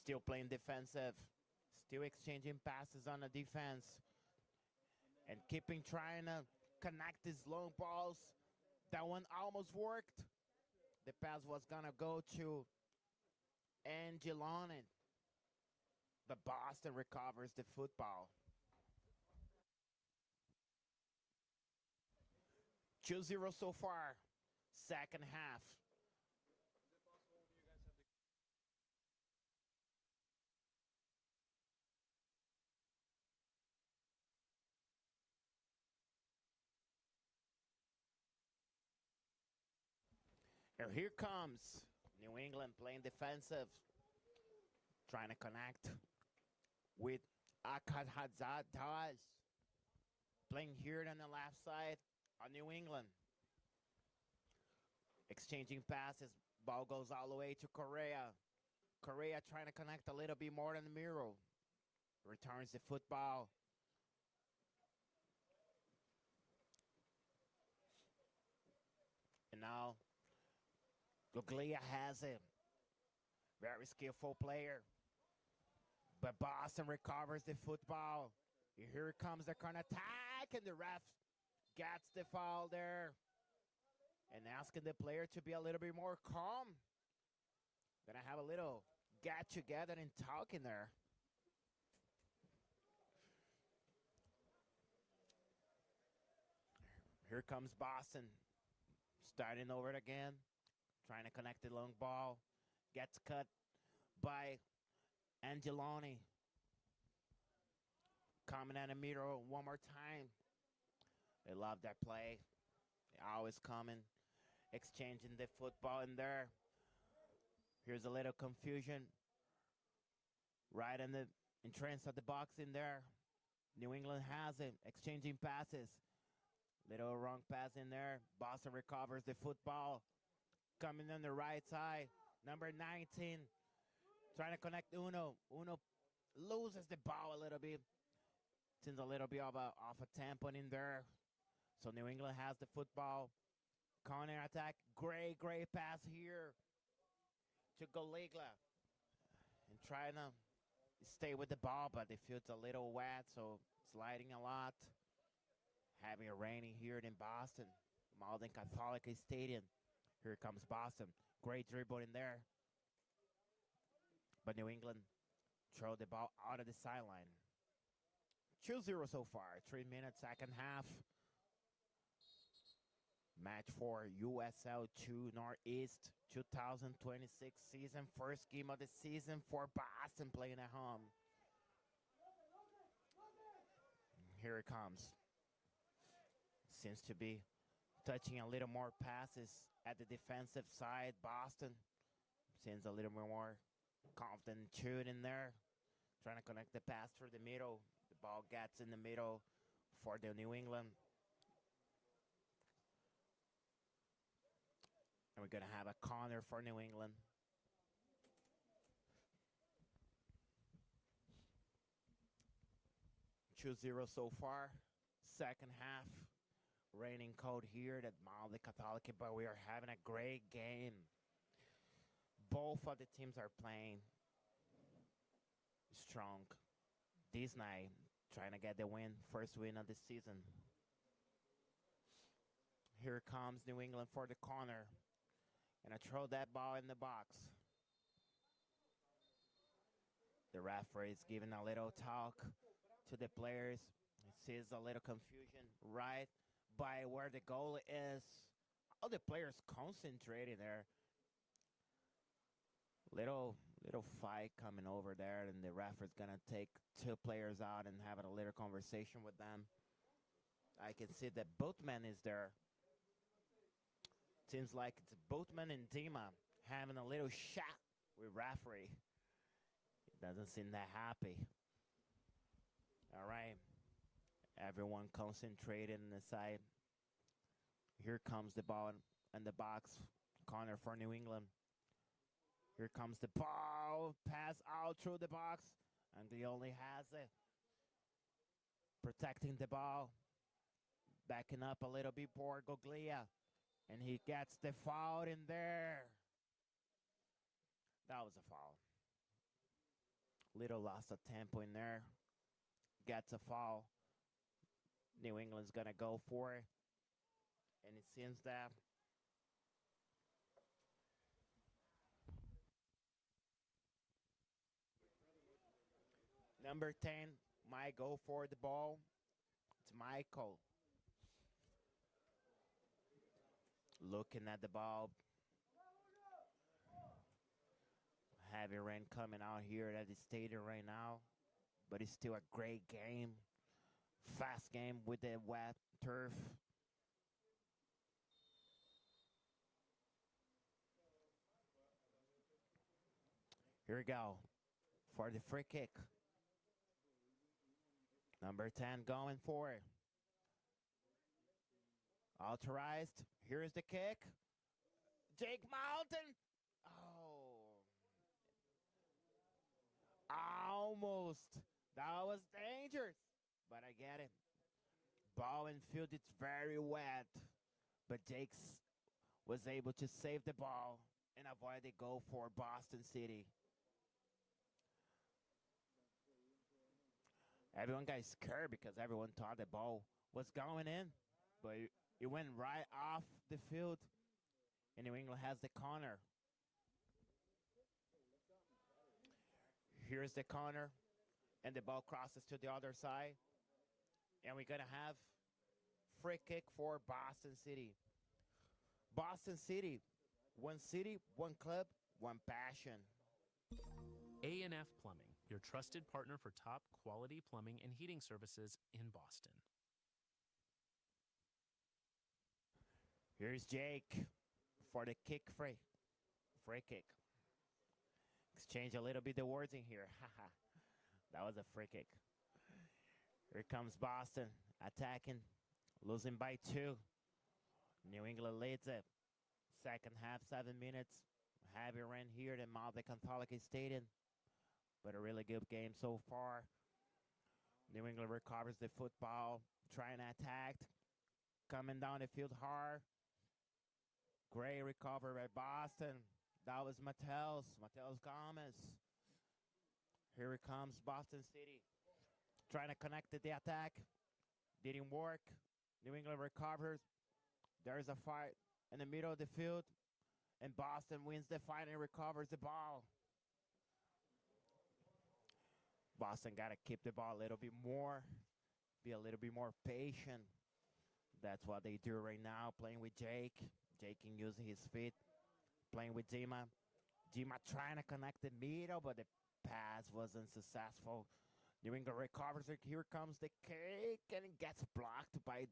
Still playing defensive. Still exchanging passes on the defense. And keeping trying to connect these long balls. That one almost worked. The pass was going to go to Angeloni. But Boston recovers the football. 2-0 so far. Second half. And here comes New England playing defensive. Trying to connect with Akad Hazard Taj. Playing here on the left side of New England. Exchanging passes. Ball goes all the way to Correa. Correa trying to connect a little bit more than the middle. Returns the football And now Guglia has it. Very skillful player. But Boston recovers the football. Here comes the corner attack, and the ref gets the foul there. And asking the player to be a little bit more calm. Gonna have a little get together and talking there. Here comes Boston. Starting over it again. Trying to connect the long ball. Gets cut by Angeloni. Coming in the middle one more time. They love that play. Always coming. Exchanging the football in there. Here's a little confusion. Right in the entrance of the box in there. New England has it. Exchanging passes. Little wrong pass in there. Boston recovers the football. Coming on the right side. Number 19. Trying to connect Uno. Uno loses the ball a little bit. Seems a little bit off a tempo in there. So New England has the football. Corner attack. Great pass here to Goligla. And trying to stay with the ball, but the field's a little wet, so sliding a lot. Having a rainy here in Boston. Malden Catholic Stadium. Here comes Boston. Great dribble in there. But New England throw the ball out of the sideline. 2-0 so far. 3 minutes, second half. Match for USL 2 Northeast 2026 season. First game of the season for Boston playing at home. Here it comes. Seems to be touching a little more passes at the defensive side. Boston seems a little more confident shooting there. Trying to connect the pass through the middle. The ball gets in the middle for the New England. And we're going to have a corner for New England. Two 0 so far. Second half. Raining cold here at Malden Catholic, but we are having a great game. Both of the teams are playing strong. This night, trying to get the win, first win of the season. Here comes New England for the corner. And I throw that ball in the box. The referee is giving a little talk to the players. He sees a little confusion right by where the goal is. All the players concentrating there. Little fight coming over there, and the referee's gonna take two players out and have a little conversation with them. I can see that Boatman is there. Seems like it's Boatman and Dima having a little chat with referee. He doesn't seem that happy. All right. Everyone concentrated on the side. Here comes the ball in the box. Corner for New England. Here comes the ball. Pass out through the box. And he only has it. Protecting the ball. Backing up a little bit for Goglia. And he gets the foul in there. That was a foul. Little loss of tempo in there. Gets a foul. New England's going to go for it. And it seems that number 10 might go for the ball. It's Michael. Looking at the ball. Heavy rain coming out here at the stadium right now. But it's still a great game. Fast game with the wet turf. Here we go for the free kick. Number 10 going for it. Authorized. Here's the kick. Jake Malden. Oh. Almost. That was dangerous. But I get it. Ball in field, it's very wet. But Jake's was able to save the ball and avoid the goal for Boston City. Everyone got scared because everyone thought the ball was going in, but it went right off the field, and New England has the corner. Here's the corner, and the ball crosses to the other side, and we're going to have free kick for Boston City. Boston City, one club, one passion. A&F Plumbing, your trusted partner for top quality plumbing and heating services in Boston. Here's Jake for the kick free kick. Exchange a little bit the words in here. That was a free kick. Here comes Boston attacking, losing by 2. New England leads it. Second half, 7 minutes. Heavy rain here at Malden Catholic Stadium, but a really good game so far. New England recovers the football, trying to attack, coming down the field hard. Great recovery by Boston. That was Mateus Gomez. Here it comes, Boston City, trying to connect to the attack. Didn't work. New England recovers. There's a fight in the middle of the field, and Boston wins the fight and recovers the ball. Boston got to keep the ball a little bit more, be a little bit more patient. That's what they do right now, playing with Jake. Jake can use his feet, playing with Dima. Dima trying to connect the middle, but the pass wasn't successful. New England recovers it. Here comes the kick, and it gets blocked by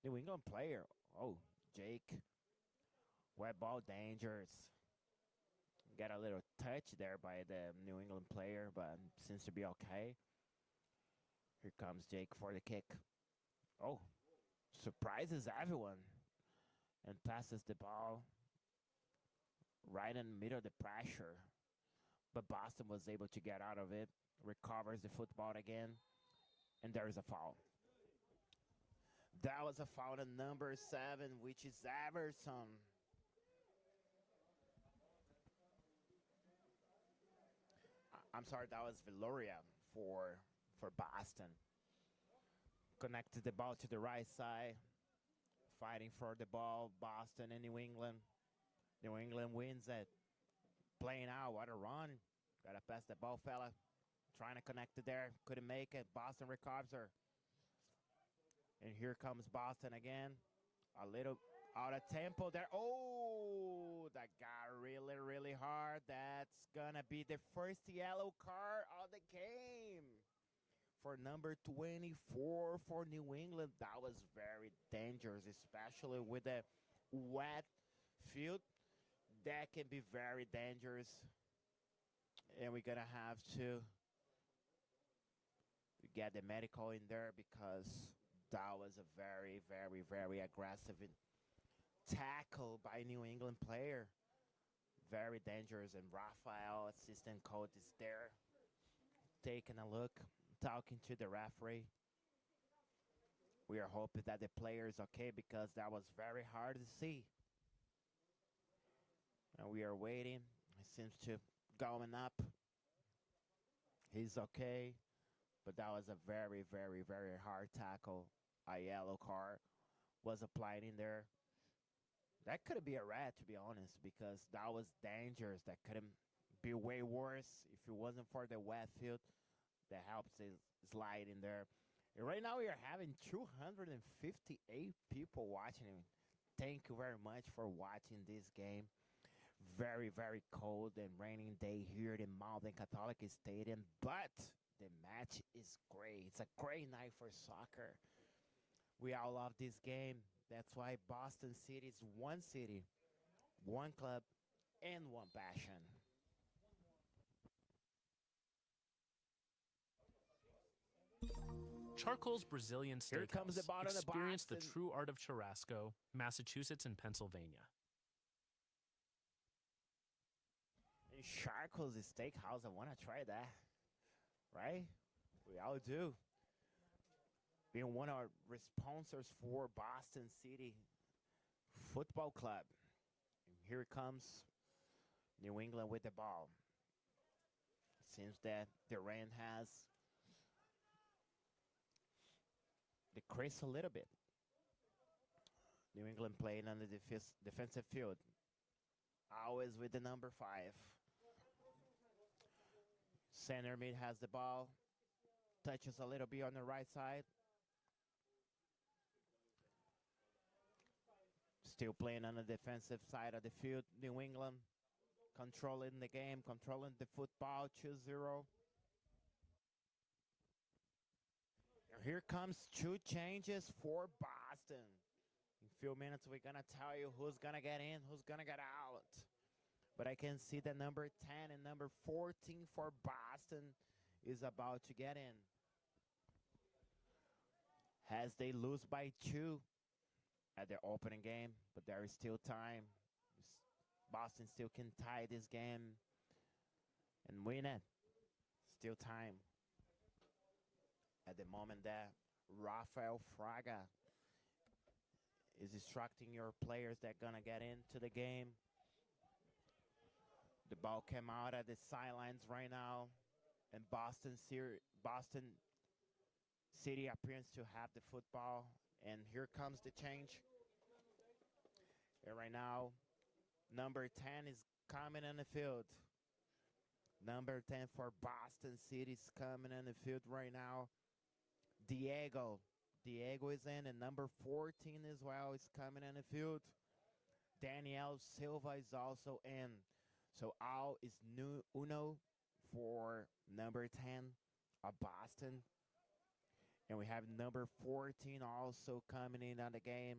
New England player. Oh, Jake. Wet ball dangerous. Got a little touch there by the New England player, but seems to be okay. Here comes Jake for the kick. Oh, surprises everyone and passes the ball right in the middle of the pressure. But Boston was able to get out of it, recovers the football again, and there is a foul. That was a foul on number 7, which is Everson. I'm sorry, that was Valoria for Boston. Connected the ball to the right side, fighting for the ball, Boston and New England. New England wins it. Playing out, what a run. Got to pass the ball, fella. Trying to connect it there, couldn't make it. Boston recovers her. And here comes Boston again. A little out of tempo there. Oh, that got really, really hard. That's going to be the first yellow card of the game for number 24 for New England. That was very dangerous, especially with the wet field. That can be very dangerous. And we're going to have to get the medical in there because that was a very, very, very aggressive tackle by New England player. Very dangerous. And Raphael, assistant coach, is there taking a look, talking to the referee. We are hoping that the player is okay because that was very hard to see. And we are waiting. It seems to going up. He's okay. But that was a very, very, very hard tackle. A yellow card was applied in there. That could be a red, to be honest, because that was dangerous. That could be way worse if it wasn't for the wet field that helps it slide in there. And right now we are having 258 people watching. Thank you very much for watching this game. Very, very cold and raining day here in Malden Catholic Stadium, but the match is great. It's a great night for soccer. We all love this game. That's why Boston City is one city, one club, and one passion. Charcoal's Brazilian Steakhouse. Here comes the bottom of the box. Experience the true art of churrasco, Massachusetts and Pennsylvania. And Charcoal's Steakhouse, I want to try that. Right? We all do. Being one of our sponsors for Boston City Football Club. And here comes New England with the ball. Seems that the rain has decreased a little bit. New England playing on the defensive field. Always with the number 5. Center mid has the ball. Touches a little bit on the right side. Still playing on the defensive side of the field. New England controlling the game, controlling the football. 2-0. Here comes 2 changes for Boston. In a few minutes, we're going to tell you who's going to get in, who's going to get out. But I can see that number 10 and number 14 for Boston is about to get in. As they lose by 2 at their opening game, but there is still time. Boston still can tie this game and win it. Still time. At the moment that Rafael Fraga is instructing your players that are going to get into the game. The ball came out at the sidelines right now, and Boston City appears to have the football, and here comes the change. And right now, number 10 is coming on the field. Number 10 for Boston City is coming on the field right now. Diego is in, and number 14 as well is coming on the field. Daniel Silva is also in. So out is Uno for number 10 of Boston. And we have number 14 also coming in on the game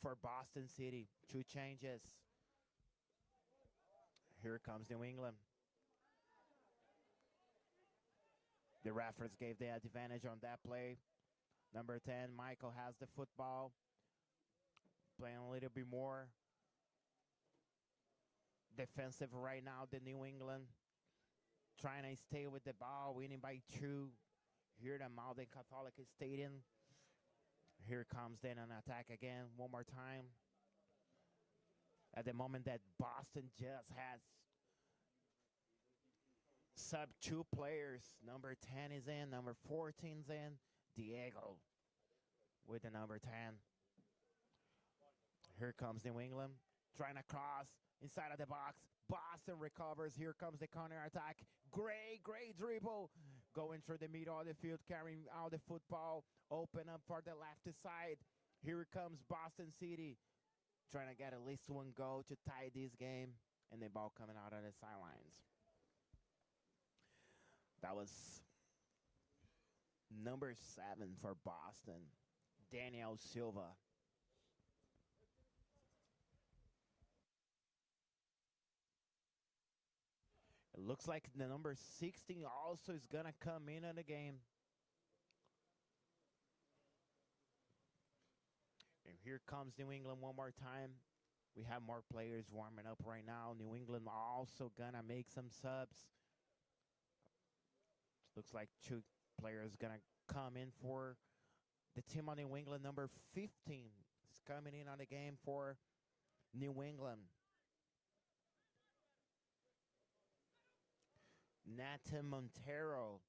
for Boston City. 2 changes. Here comes New England. The referees gave the advantage on that play. Number 10, Michael has the football. Playing a little bit more defensive right now than New England. Trying to stay with the ball, winning by 2. Here at Malden Catholic Stadium. Here comes then an attack again, one more time. At the moment that Boston just has sub 2 players. Number 10 is in, number 14 is in. Diego with the number 10. Here comes New England, trying to cross inside of the box. Boston recovers. Here comes the counter attack. Great dribble. Going through the middle of the field, carrying out the football. Open up for the left side. Here comes Boston City, trying to get at least 1 goal to tie this game. And the ball coming out of the sidelines. That was number 7 for Boston, Daniel Silva. It looks like the number 16 also is going to come in the game. And here comes New England one more time. We have more players warming up right now. New England also going to make some subs. Looks like 2 players going to come in for the team on New England. Number 15 is coming in on the game for New England. Nathan Montero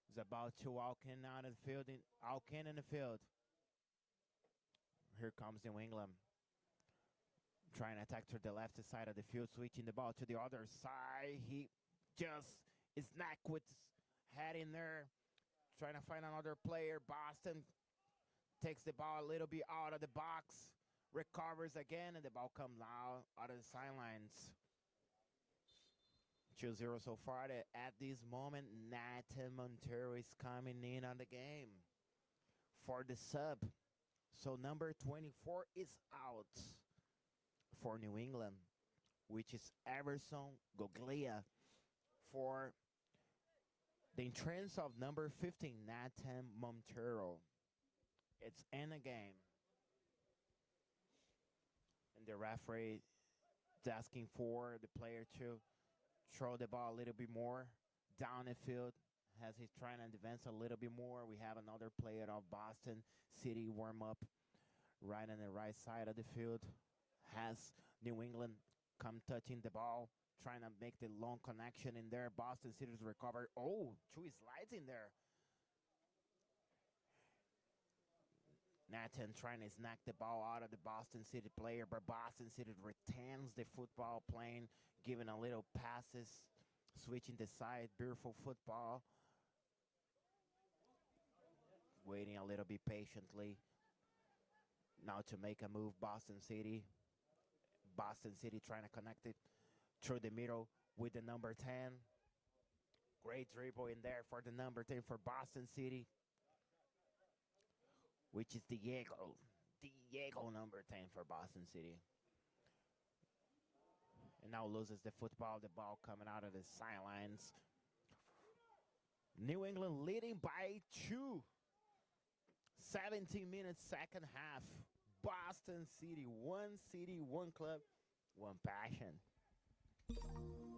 is about to walk in out of the field. In the field. Here comes New England. Trying to attack to the left side of the field, switching the ball to the other side. He just is knocked with his head in there. Trying to find another player. Boston takes the ball a little bit out of the box. Recovers again, and the ball comes out of the sidelines. 2-0 so far. At this moment, Nathan Montero is coming in on the game for the sub. So number 24 is out for New England, which is Everson Goglia for the entrance of number 15, Nathan Montero. It's in the game. And the referee is asking for the player to throw the ball a little bit more down the field as he's trying to advance a little bit more. We have another player of Boston City warm up right on the right side of the field. Has New England come touching the ball, trying to make the long connection in there. Boston City's recovered. Oh, Chewy slides in there. Nathan trying to snag the ball out of the Boston City player, but Boston City retains the football playing, giving a little passes, switching the side. Beautiful football. Waiting a little bit patiently. Now to make a move, Boston City. Boston City trying to connect it through the middle with the number 10. Great dribble in there for the number 10 for Boston City, which is Diego. Diego, number 10 for Boston City. And now loses the football, the ball coming out of the sidelines. New England leading by 2. 17 minutes, second half. Boston City, one club, one passion.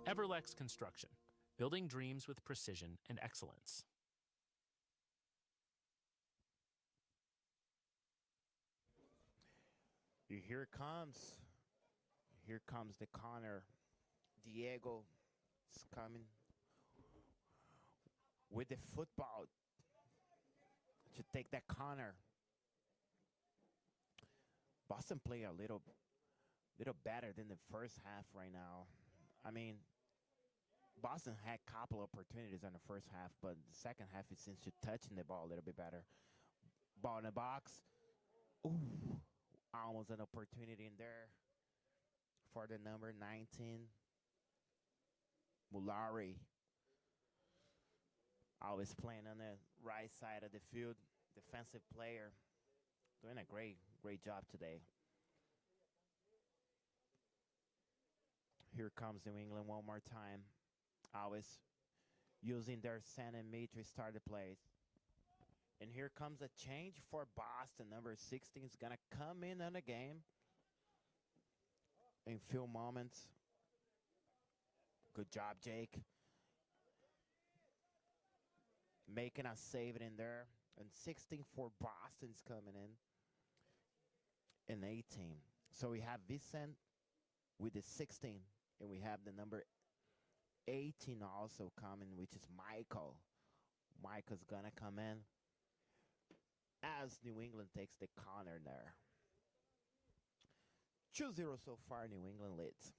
Everlex Construction, building dreams with precision and excellence. Here it comes. Here comes the corner. Diego is coming with the football to take that corner. Boston play a little better than the first half right now. I mean, Boston had a couple opportunities in the first half, but the second half it seems to touching the ball a little bit better. Ball in the box. Ooh, almost an opportunity in there for the number 19, Mulari. Always playing on the right side of the field. Defensive player. Doing a great job today. Here comes New England one more time. Always using their send and me to start the plays. And here comes a change for Boston. Number 16 is going to come in on the game in few moments. Good job, Jake. Making a save it in there. And 16 for Boston's coming in. And 18. So we have Vicent with the 16. And we have the number 18 also coming, which is Michael. Michael's going to come in as New England takes the corner there. 2-0 so far, New England leads.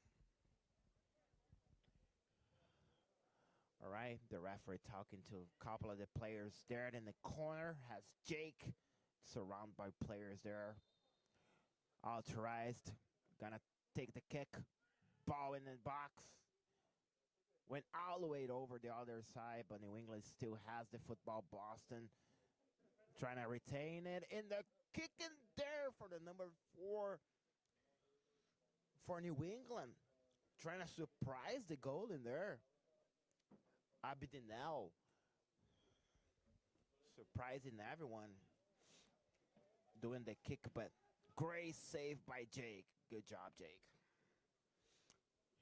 All right, the referee talking to a couple of the players there. In the corner has Jake, surrounded by players there. Authorized, gonna take the kick. Ball in the box. Went all the way over the other side, but New England still has the football. Boston trying to retain it. In the kick in there for the number 4 for New England. Trying to surprise the goal in there. Abidinel. Surprising everyone. Doing the kick, but great save by Jake. Good job, Jake.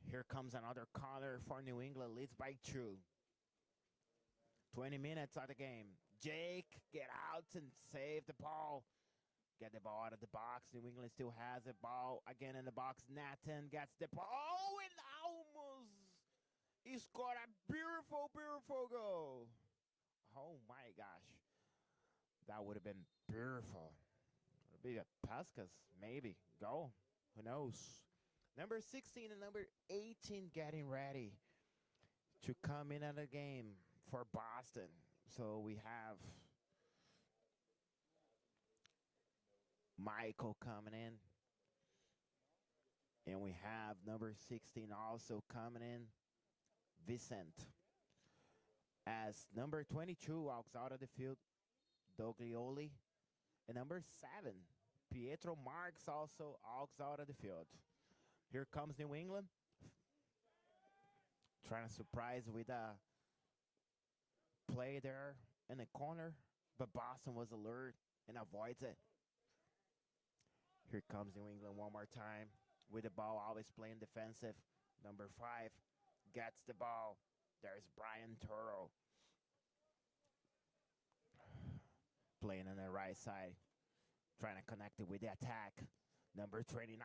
Here comes another corner for New England. Leads by 2. 20 minutes of the game. Jake, get out and save the ball. Get the ball out of the box. New England still has the ball again in the box. Nathan gets the ball. Oh, and almost he scored a beautiful goal. Oh, my gosh. That would have been beautiful. It would be a Pascas, maybe. Go. Who knows? Number 16 and number 18 getting ready to come in at the game for Boston. So we have Michael coming in. And we have number 16 also coming in, Vicent. As number 22 walks out of the field, Doglioli. And number 7, Pietro Marks also walks out of the field. Here comes New England. Trying to surprise with a play there in the corner. But Boston was alert and avoids it. Here comes New England one more time. With the ball, always playing defensive. Number 5 gets the ball. There's Brian Turtle. Playing on the right side. trying to connect it with the attack. Number 29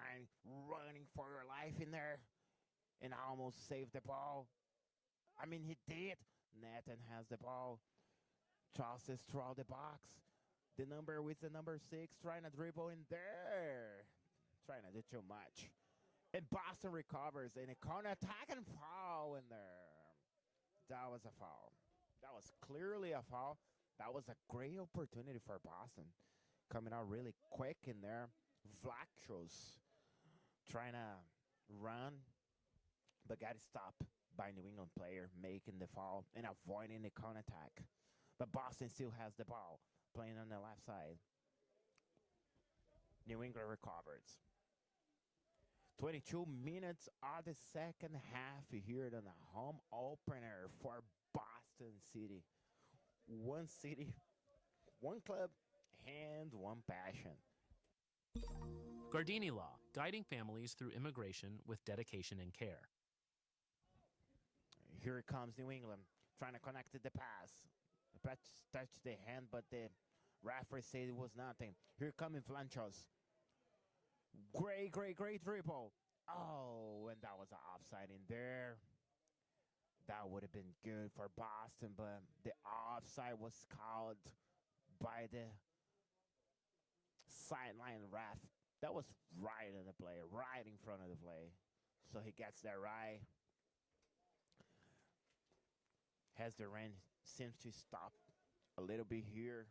running for your life in there and almost saved the ball. I mean, he did. Nathan has the ball. Tosses throughout the box. The number with the number 6 trying to dribble in there. Trying to do too much. And Boston recovers and a corner attack and foul in there. That was a foul. That was clearly a foul. That was a great opportunity for Boston. Coming out really quick in there. Vlachos trying to run, but got stopped by New England player making the foul and avoiding the counter attack. But Boston still has the ball, playing on the left side. New England recovers. 22 minutes of the second half here in the home opener for Boston City. One city, one club, and one passion. Gardini Law, guiding families through immigration with dedication and care. Here it comes New England, trying to connect the pass. The patch touched the hand, but the referee said it was nothing. Here coming Flanchos. Great dribble. Oh, and that was an offside in there. That would have been good for Boston, but the offside was called by the sideline ref. That was right in the play, right in front of the play. So he gets that right. Has the rain seems to stop a little bit here,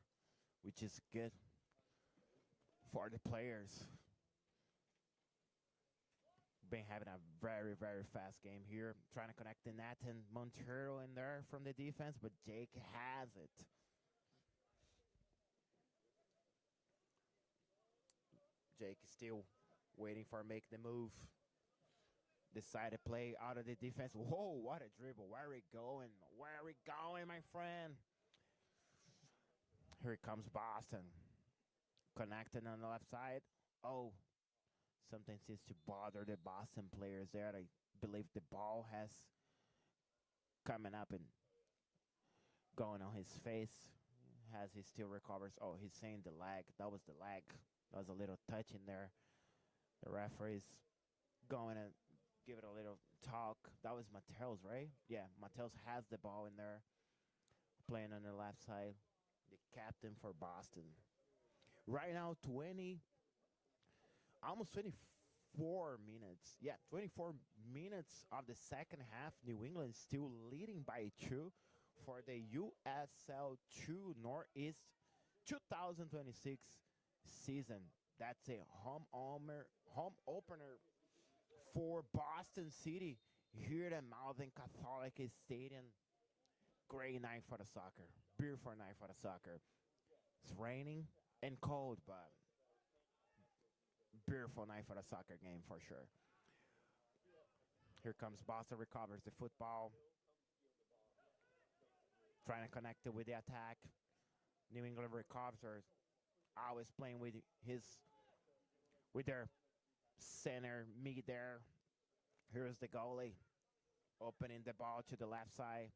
which is good for the players. Been having a very fast game here. Trying to connect the net and Montero in there from the defense, but Jake has it. Jake is still waiting for make the move. Decided play out of the defense. Whoa, what a dribble. Where are we going? Where are we going, my friend? Here comes Boston. Connecting on the left side. Oh, something seems to bother the Boston players there. I believe the ball has coming up and going on his face. As he still recovers. Oh, he's saying the leg. That was the leg. That was a little touch in there. The referee's going and give it a little talk. That was Mateos, right? Yeah, Mateos has the ball in there. Playing on the left side. The captain for Boston. Right now, almost 24 minutes. Yeah, 24 minutes of the second half. New England still leading by 2 for the USL 2 Northeast 2026 season. That's a home opener for Boston City here at Malden Catholic Stadium. Great night for the soccer. Beautiful night for the soccer. It's raining and cold, but beautiful night for the soccer game for sure. Here comes Boston, recovers the football. Trying to connect it with the attack. New England recovers. Always playing with their center mid there. Here's the goalie. Opening the ball to the left side.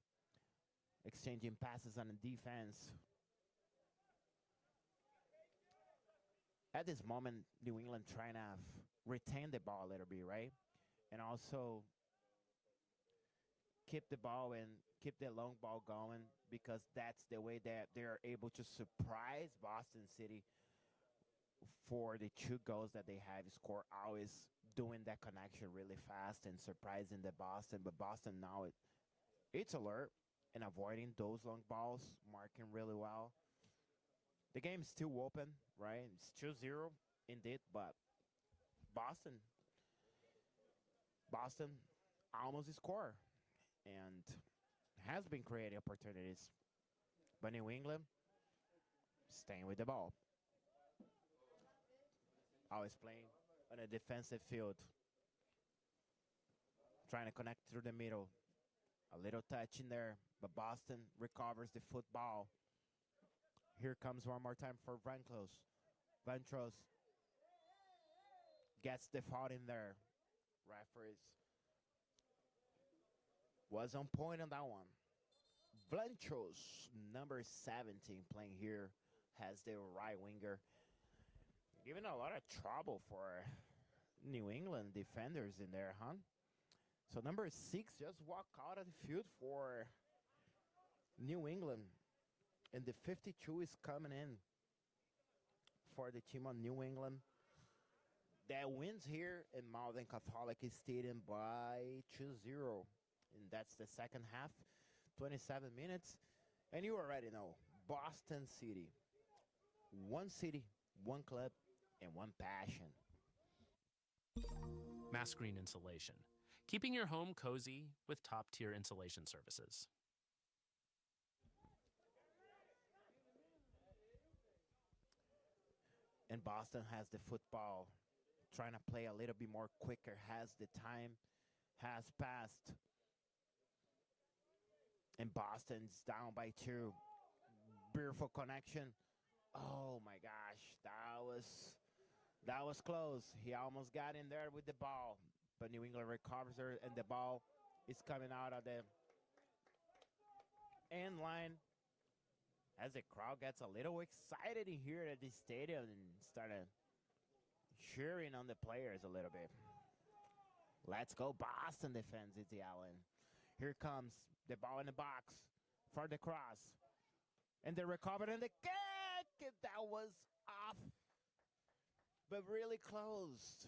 Exchanging passes on the defense. At this moment, New England trying to retain the ball a little bit, right? And also keep the ball and keep the long ball going, because that's the way that they're able to surprise Boston City for the 2 goals that they have scored. Always doing that connection really fast and surprising the Boston. But Boston now, it's alert and avoiding those long balls, marking really well. The game's still open, right? It's 2-0 indeed, but Boston almost scored and has been creating opportunities. But New England staying with the ball. Always playing on a defensive field. Trying to connect through the middle. A little touch in there, but Boston recovers the football. Here comes one more time for Vantros. Vantros gets the foul in there. Referees was on point on that one. Vantros, number 17, playing here, has the right winger. Giving a lot of trouble for New England defenders in there, huh? So number 6 just walked out of the field for New England. And the 52 is coming in for the team of New England. That wins here in Malden Catholic Stadium by 2-0. And that's the second half, 27 minutes. And you already know, Boston City. One city, one club, and one passion. Mass Green Insulation, keeping your home cozy with top-tier insulation services. And Boston has the football, trying to play a little bit more quicker, has the time, has passed. And Boston's down by 2. Beautiful connection. Oh my gosh, that was close. He almost got in there with the ball, but New England recovers her, and the ball is coming out of the end line. As the crowd gets a little excited in here at the stadium and started cheering on the players a little bit. Let's go Boston defense, it's Allen. Here comes the ball in the box for the cross. And they recovered and the kick! That was off, but really close.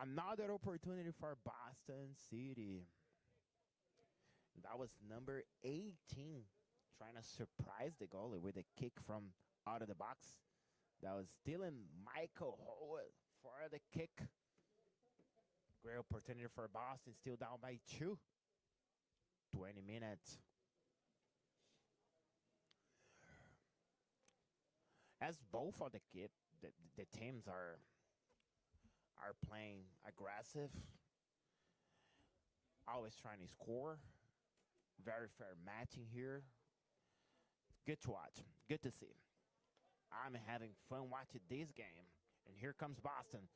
Another opportunity for Boston City. That was number 18. Trying to surprise the goalie with a kick from out of the box. That was Dylan Michael Howell for the kick. Great opportunity for Boston, still down by 2. 20 minutes. As both of the teams are playing aggressive, always trying to score. Very fair matching here. Good to watch. Good to see. I'm having fun watching this game. And here comes Boston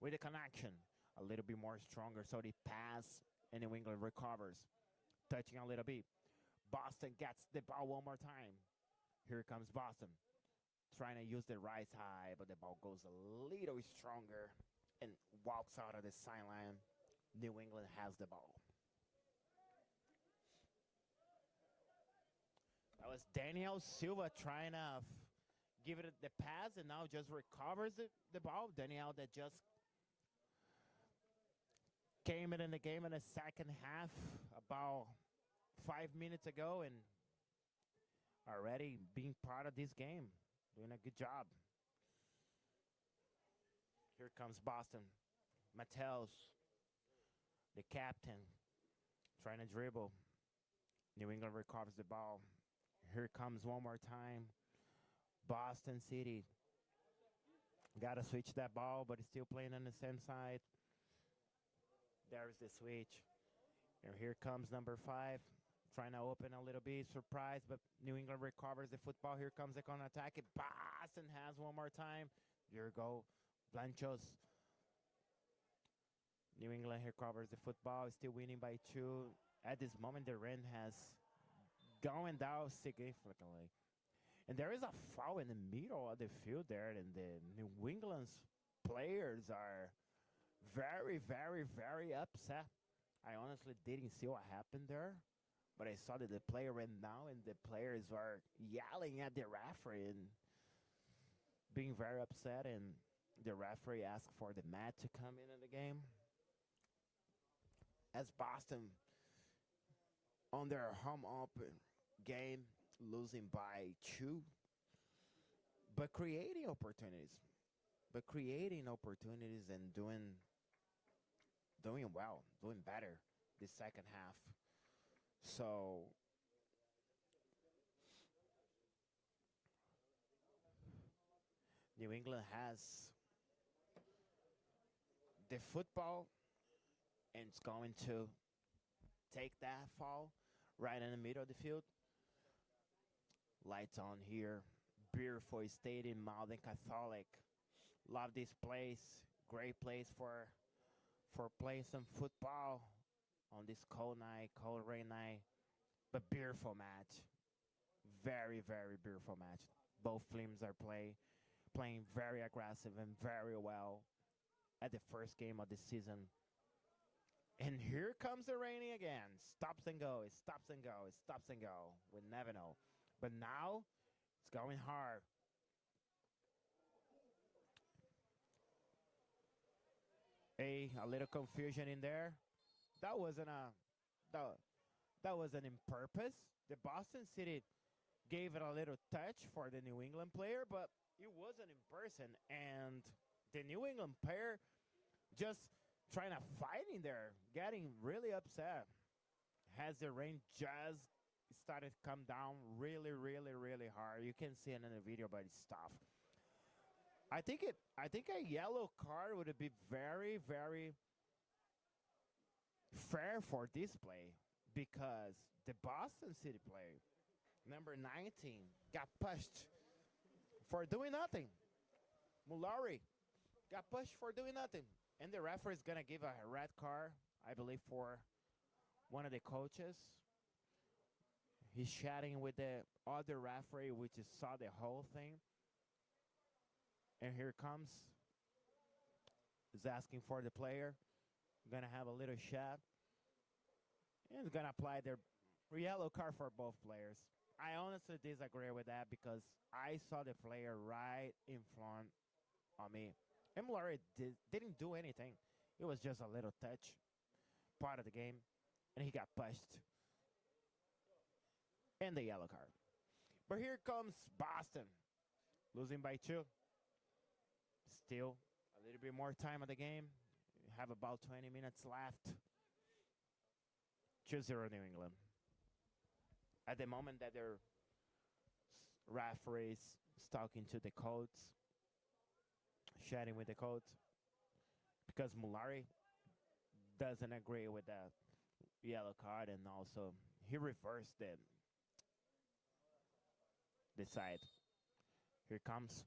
with a connection. A little bit more stronger. So they pass and New England recovers. Touching a little bit. Boston gets the ball one more time. Here comes Boston. Trying to use the right side, but the ball goes a little stronger and walks out of the sideline. New England has the ball. That was Daniel Silva trying to give it the pass and now just recovers the ball. Daniel that just came in the game in the second half about 5 minutes ago and already being part of this game. Doing a good job. Here comes Boston. Mattels, the captain, trying to dribble. New England recovers the ball. Here comes one more time. Boston City. Got to switch that ball, but it's still playing on the same side. There's the switch. And here comes number 5. Trying to open a little bit. Surprise, but New England recovers the football. Here comes the counter attack. Boston has one more time. Here go Blanchos. New England here covers the football. Still winning by 2. At this moment, the run has going down significantly. And there is a foul in the middle of the field there, and the New England's players are very, very, very upset. I honestly didn't see what happened there, but I saw that the player ran down, and the players are yelling at the referee and being very upset, and the referee asked for the mat to come in the game. As Boston on their home open game, losing by 2, but creating opportunities and doing well, doing better the second half. So New England has the football and it's going to take that fall right in the middle of the field. Lights on here. Beautiful stadium, Malden Catholic. Love this place. Great place for playing some football on this cold night, cold rain night. But beautiful match. Very, very beautiful match. Both teams are playing playing very aggressive and very well at the first game of the season. And here comes the raining again. Stops and go. It stops and go. It stops and go. We never know. But now it's going hard. A little confusion in there. That wasn't a that, that wasn't in purpose. The Boston City gave it a little touch for the New England player, but it wasn't in person. And the New England player just trying to fight in there, getting really upset. Has the rain just started to come down really, really, really hard. You can see it in the video, but it's tough. I think a yellow card would be very, very fair for this play because the Boston City player, number 19, got pushed for doing nothing. Mulari got pushed for doing nothing. And the referee is going to give a red card, I believe, for one of the coaches. He's chatting with the other referee, which is, saw the whole thing. And here comes. He's asking for the player. Going to have a little chat. And he's going to apply their yellow card for both players. I honestly disagree with that because I saw the player right in front of me. Mulari didn't do anything. It was just a little touch, part of the game, and he got pushed. And the yellow card. But here comes Boston, losing by 2. Still a little bit more time of the game. We have about 20 minutes left. 2-0 New England. At the moment that their referees talking to the coach, chatting with the coach, because Mulari doesn't agree with that yellow card, and also he reversed the side. Here comes.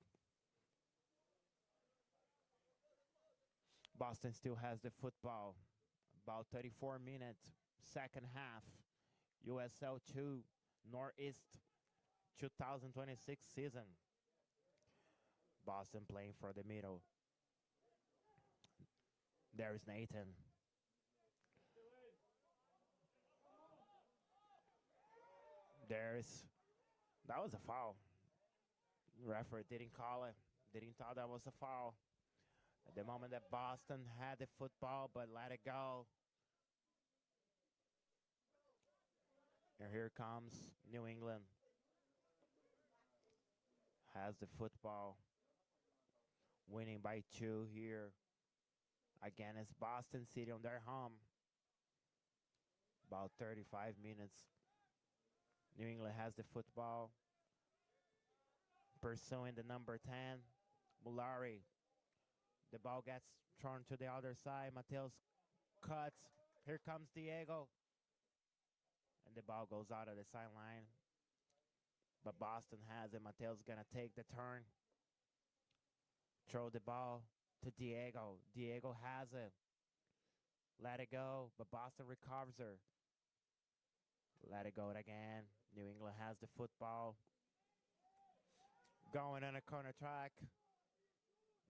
Boston still has the football. About 34 minutes, second half. USL 2, Northeast 2026 season. Boston playing for the middle. There's Nathan. That was a foul. The referee didn't call it. Didn't thought that was a foul. At the moment that Boston had the football, but let it go. And here comes New England. Has the football. Winning by 2 here. Again, it's Boston City on their home. About 35 minutes. New England has the football. Pursuing the number 10, Mulari. The ball gets thrown to the other side. Mateus cuts. Here comes Diego. And the ball goes out of the sideline. But Boston has it. Mateus going to take the turn. Throw the ball to Diego. Diego has it. Let it go. But Boston recovers her. Let it go again. New England has the football. Going on a corner track.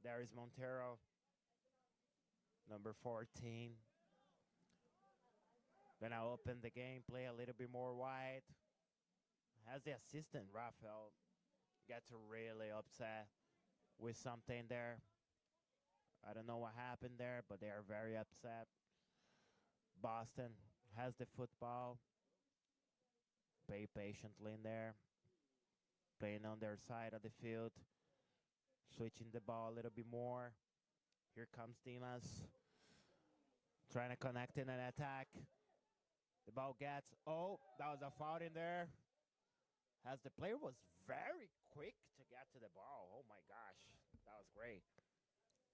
There is Montero. Number 14. Gonna open the game, play a little bit more wide. Has the assistant, Rafael, gets really upset with something there. I don't know what happened there, but they are very upset. Boston has the football. Play patiently in there. Playing on their side of the field. Switching the ball a little bit more. Here comes Dimas. Trying to connect in an attack. The ball gets, that was a foul in there. As the player was very quick to get to the ball. Oh my gosh, that was great.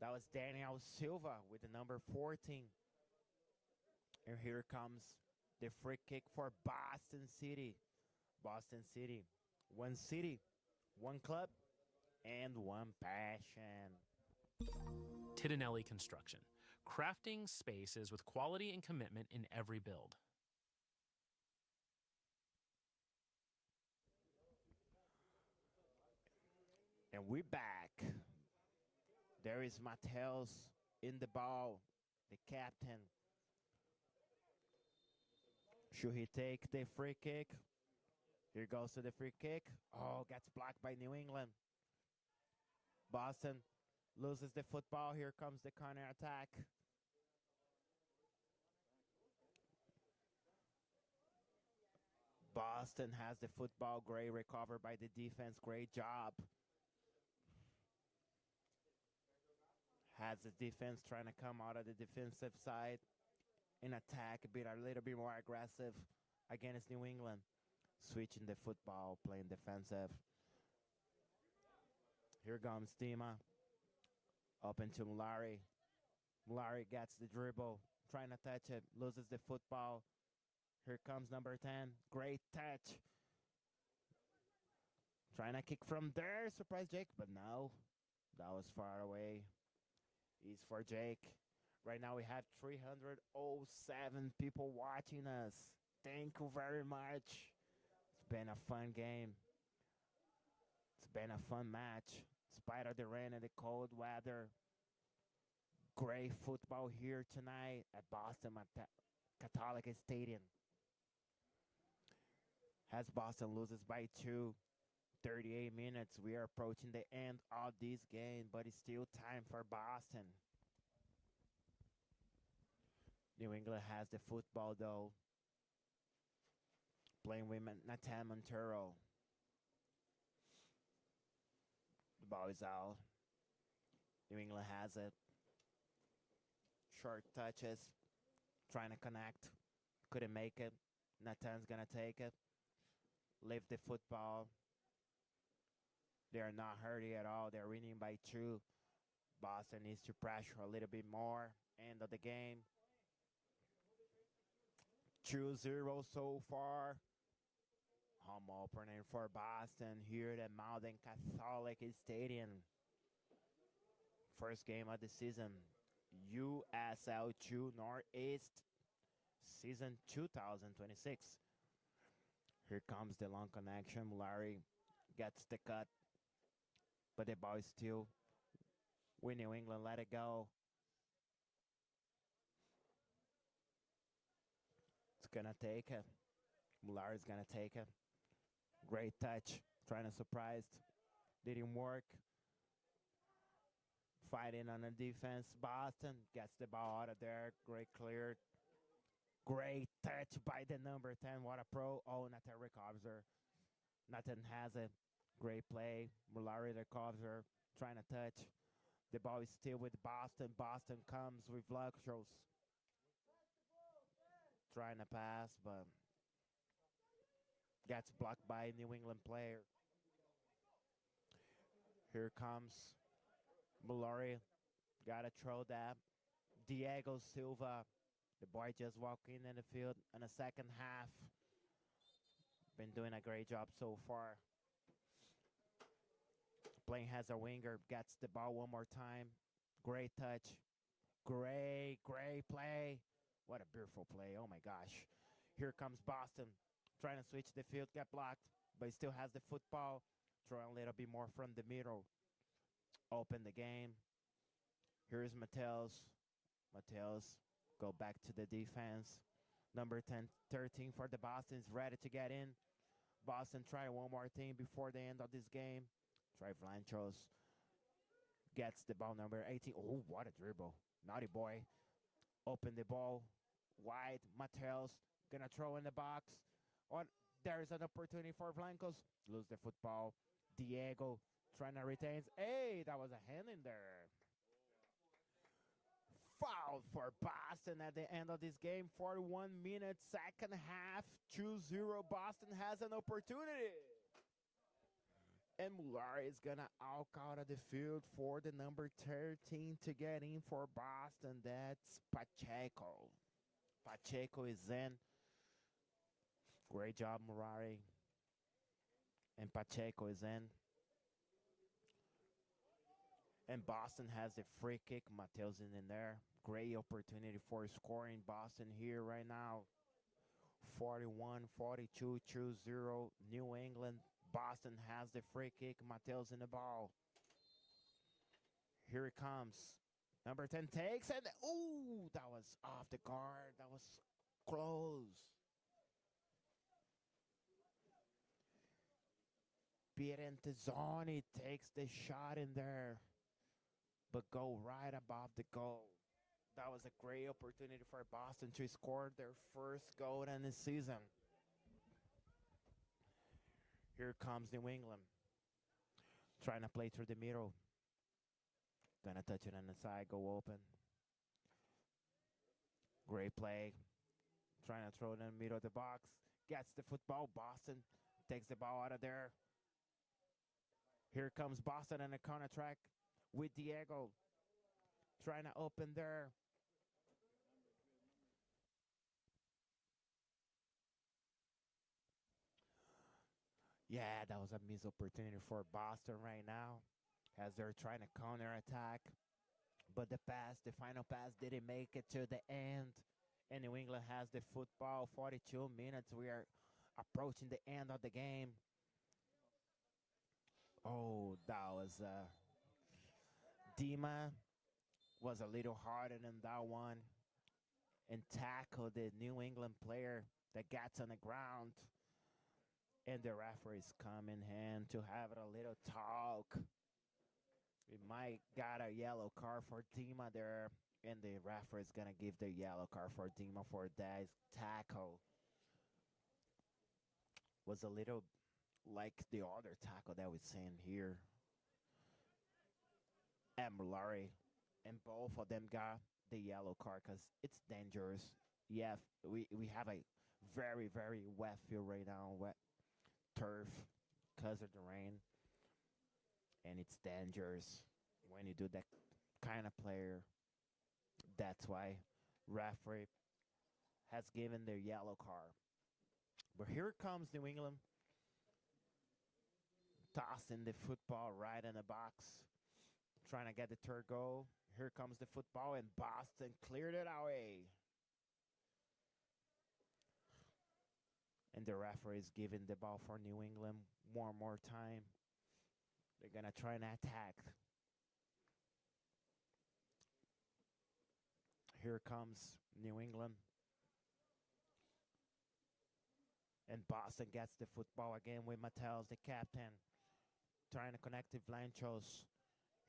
That was Daniel Silva with the number 14. And here comes the free kick for Boston City. Boston City, one club, and one passion. Titinelli Construction, crafting spaces with quality and commitment in every build. And we're back. There is Mateus in the ball, the captain. Should he take the free kick? Here goes to the free kick. Oh, gets blocked by New England. Boston loses the football. Here comes the counter attack. Boston has the football. Great recovered by the defense. Great job. Has the defense trying to come out of the defensive side and attack, a little bit more aggressive against New England. Switching the football, playing defensive. Here comes Dima. Open to Mulari. Mulari gets the dribble, trying to touch it, loses the football. Here comes number 10. Great touch. Trying to kick from there. Surprise Jake, but no. That was far away. Is for Jake. Right now we have 307 people watching us. Thank you very much. It's been a fun game. It's been a fun match. Despite of the rain and the cold weather. Great football here tonight at Boston Catholic Stadium. As Boston loses by 2, 38 minutes. We are approaching the end of this game, but it's still time for Boston. New England has the football, though. Playing with Nathan Montero. The ball is out. New England has it. Short touches. Trying to connect. Couldn't make it. Nathan's going to take it. Leave the football. They're not hurting at all. They're winning by 2. Boston needs to pressure a little bit more. End of the game. 2-0 so far. Home opener for Boston here at Malden Catholic Stadium. First game of the season. USL 2 Northeast season 2026. Here comes the long connection. Larry gets the cut. But the ball is still with New England. Let it go. It's going to take it. Larry's going to take it. Great touch. Trying to surprise. Didn't work. Fighting on the defense. Boston gets the ball out of there. Great clear. Great touch by the number 10. What a pro. Oh, Nathan recovers her. Nathan has it. Great play. Mulari recovers her. Trying to touch. The ball is still with Boston. Boston comes with luxuries. Trying to pass, but gets blocked by a New England player. Here comes Mulari. Got to throw that. Diego Silva. The boy just walked in the field in the second half. Been doing a great job so far. Playing as a winger. Gets the ball one more time. Great touch. Great play. What a beautiful play. Oh, my gosh. Here comes Boston. Trying to switch the field. Get blocked. But he still has the football. Throwing a little bit more from the middle. Open the game. Here's Mateus. Go back to the defense. Number 13 for the Boston is ready to get in. Boston try one more thing before the end of this game. Try Vlanchos. Gets the ball, number 18. Oh, what a dribble. Naughty boy. Open the ball. Wide. Mateus gonna throw in the box. There's an opportunity for Blancos. Lose the football. Diego trying to retain. Hey, that was a hand in there. Foul for Boston at the end of this game. 41 minutes, second half. 2-0. Boston has an opportunity. And Mulari is going to out of the field for the number 13 to get in for Boston. That's Pacheco. Pacheco is in. Great job, Mulari. And Pacheco is in. And Boston has the free kick. Mateus in there. Great opportunity for scoring. Boston here right now. 41-42, 2-0. New England. Boston has the free kick. Mateus in the ball. Here it comes. Number 10 takes and ooh, that was off the guard. That was close. Pierentezoni takes the shot in there, but go right above the goal. That was a great opportunity for Boston to score their first goal in the season. Here comes New England. Trying to play through the middle. Gonna touch it on the side, go open. Great play. Trying to throw it in the middle of the box. Gets the football. Boston takes the ball out of there. Here comes Boston on the counter track with Diego. Trying to open there. Yeah, that was a missed opportunity for Boston right now as they're trying to counter attack. But the final pass didn't make it to the end. And New England has the football. 42 minutes. We are approaching the end of the game. Oh, that was Dima was a little harder than that one and tackled the New England player that gets on the ground. And the referees come in hand to have a little talk. We might got a yellow card for Dima there, and the referee is gonna give the yellow card for Dima for that tackle. Was a little like the other tackle that we're seeing here. And Larry, and both of them got the yellow card because it's dangerous. Yeah, we have a very, very wet field right now, wet turf because of the rain. And it's dangerous when you do that kind of player. That's why referee has given their yellow card. But here comes New England, tossing the football right in the box, trying to get the third goal. Here comes the football, and Boston cleared it away. And the referee is giving the ball for New England one more time. They're going to try and attack. Here comes New England. And Boston gets the football again with Mateus, the captain, trying to connect to Blanchos.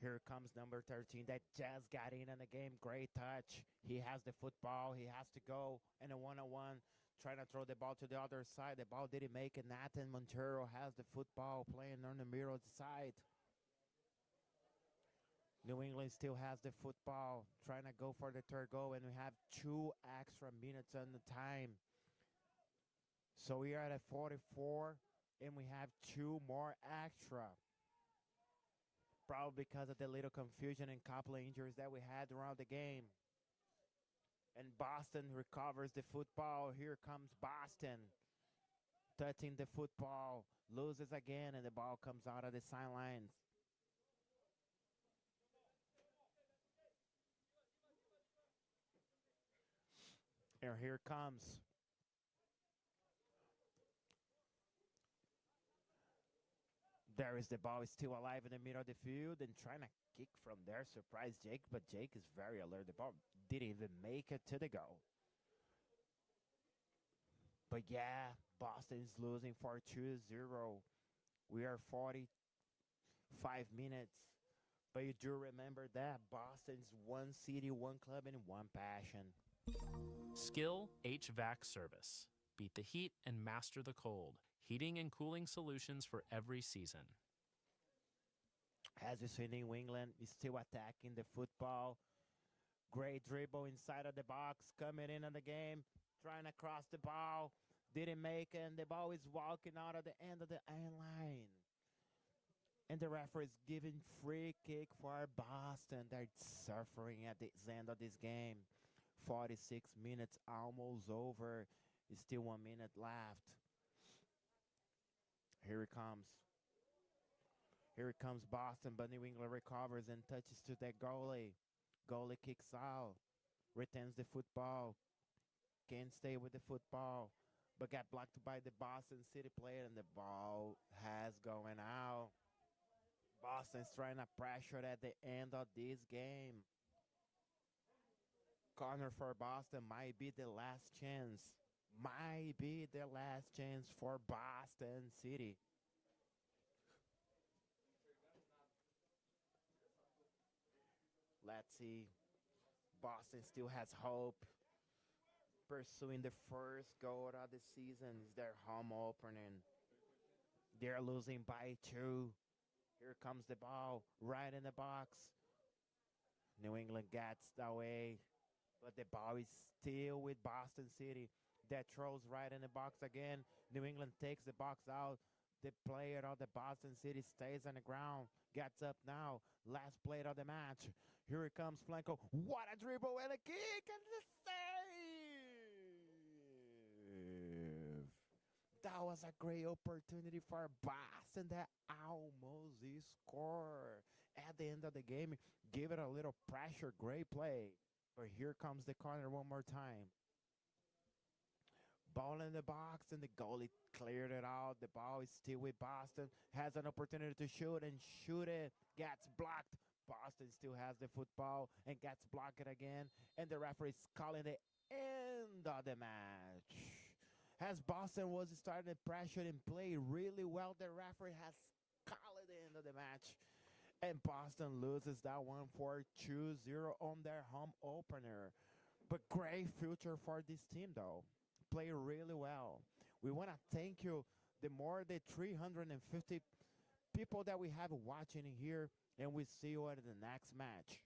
Here comes number 13 that just got in the game. Great touch. He has the football. He has to go in a one-on-one, trying to throw the ball to the other side. The ball didn't make it. Nathan Montero has the football playing on the middle of the side. New England still has the football, trying to go for the third goal, and we have 2 extra minutes on the time. So we are at 44, and we have 2 more extra. Probably because of the little confusion and couple of injuries that we had around the game. And Boston recovers the football. Here comes Boston, touching the football, loses again, and the ball comes out of the sidelines. And here comes there is the ball is still alive in the middle of the field and trying to kick from there. Surprise Jake, but Jake is very alert. The ball didn't even make it to the goal. But yeah, Boston is losing for 2-0. We are 45 minutes. But you do remember that Boston's one city, one club, and one passion. Skill HVAC service. Beat the heat and master the cold. Heating and cooling solutions for every season. As you see, New England is still attacking the football. Great dribble inside of the box, coming in on the game, trying to cross the ball. Didn't make it, and the ball is walking out of the end of the end line. And the referee is giving free kick for Boston. They're suffering at the end of this game. 46 minutes almost over. It's still 1 minute left. Here it comes. Here it comes Boston, but New England recovers and touches to that goalie. Goalie kicks out, retains the football, can't stay with the football. but got blocked by the Boston City player, and the ball has going out. Boston's trying to pressure at the end of this game. Corner for Boston might be the last chance. Might be the last chance for Boston City. Let's see. Boston still has hope. Pursuing the first goal of the season is their home opening. They're losing by 2. Here comes the ball right in the box. New England gets away, but the ball is still with Boston City. That throws right in the box again. New England takes the box out. The player of the Boston City stays on the ground. Gets up now. Last play of the match. Here it comes, Flanco. What a dribble and a kick and the save! That was a great opportunity for Boston that almost scored at the end of the game. Give it a little pressure. Great play. But here comes the corner one more time. Ball in the box, and the goalie cleared it out. The ball is still with Boston. Has an opportunity to shoot and shoot it. Gets blocked. Boston still has the football and gets blocked again. And the referee is calling the end of the match. As Boston was starting to pressure and play really well, the referee has called the end of the match. And Boston loses that one for 2-0 on their home opener. But great future for this team, though. Play really well. We want to thank you, the more than 350 people that we have watching here, and we see you at the next match.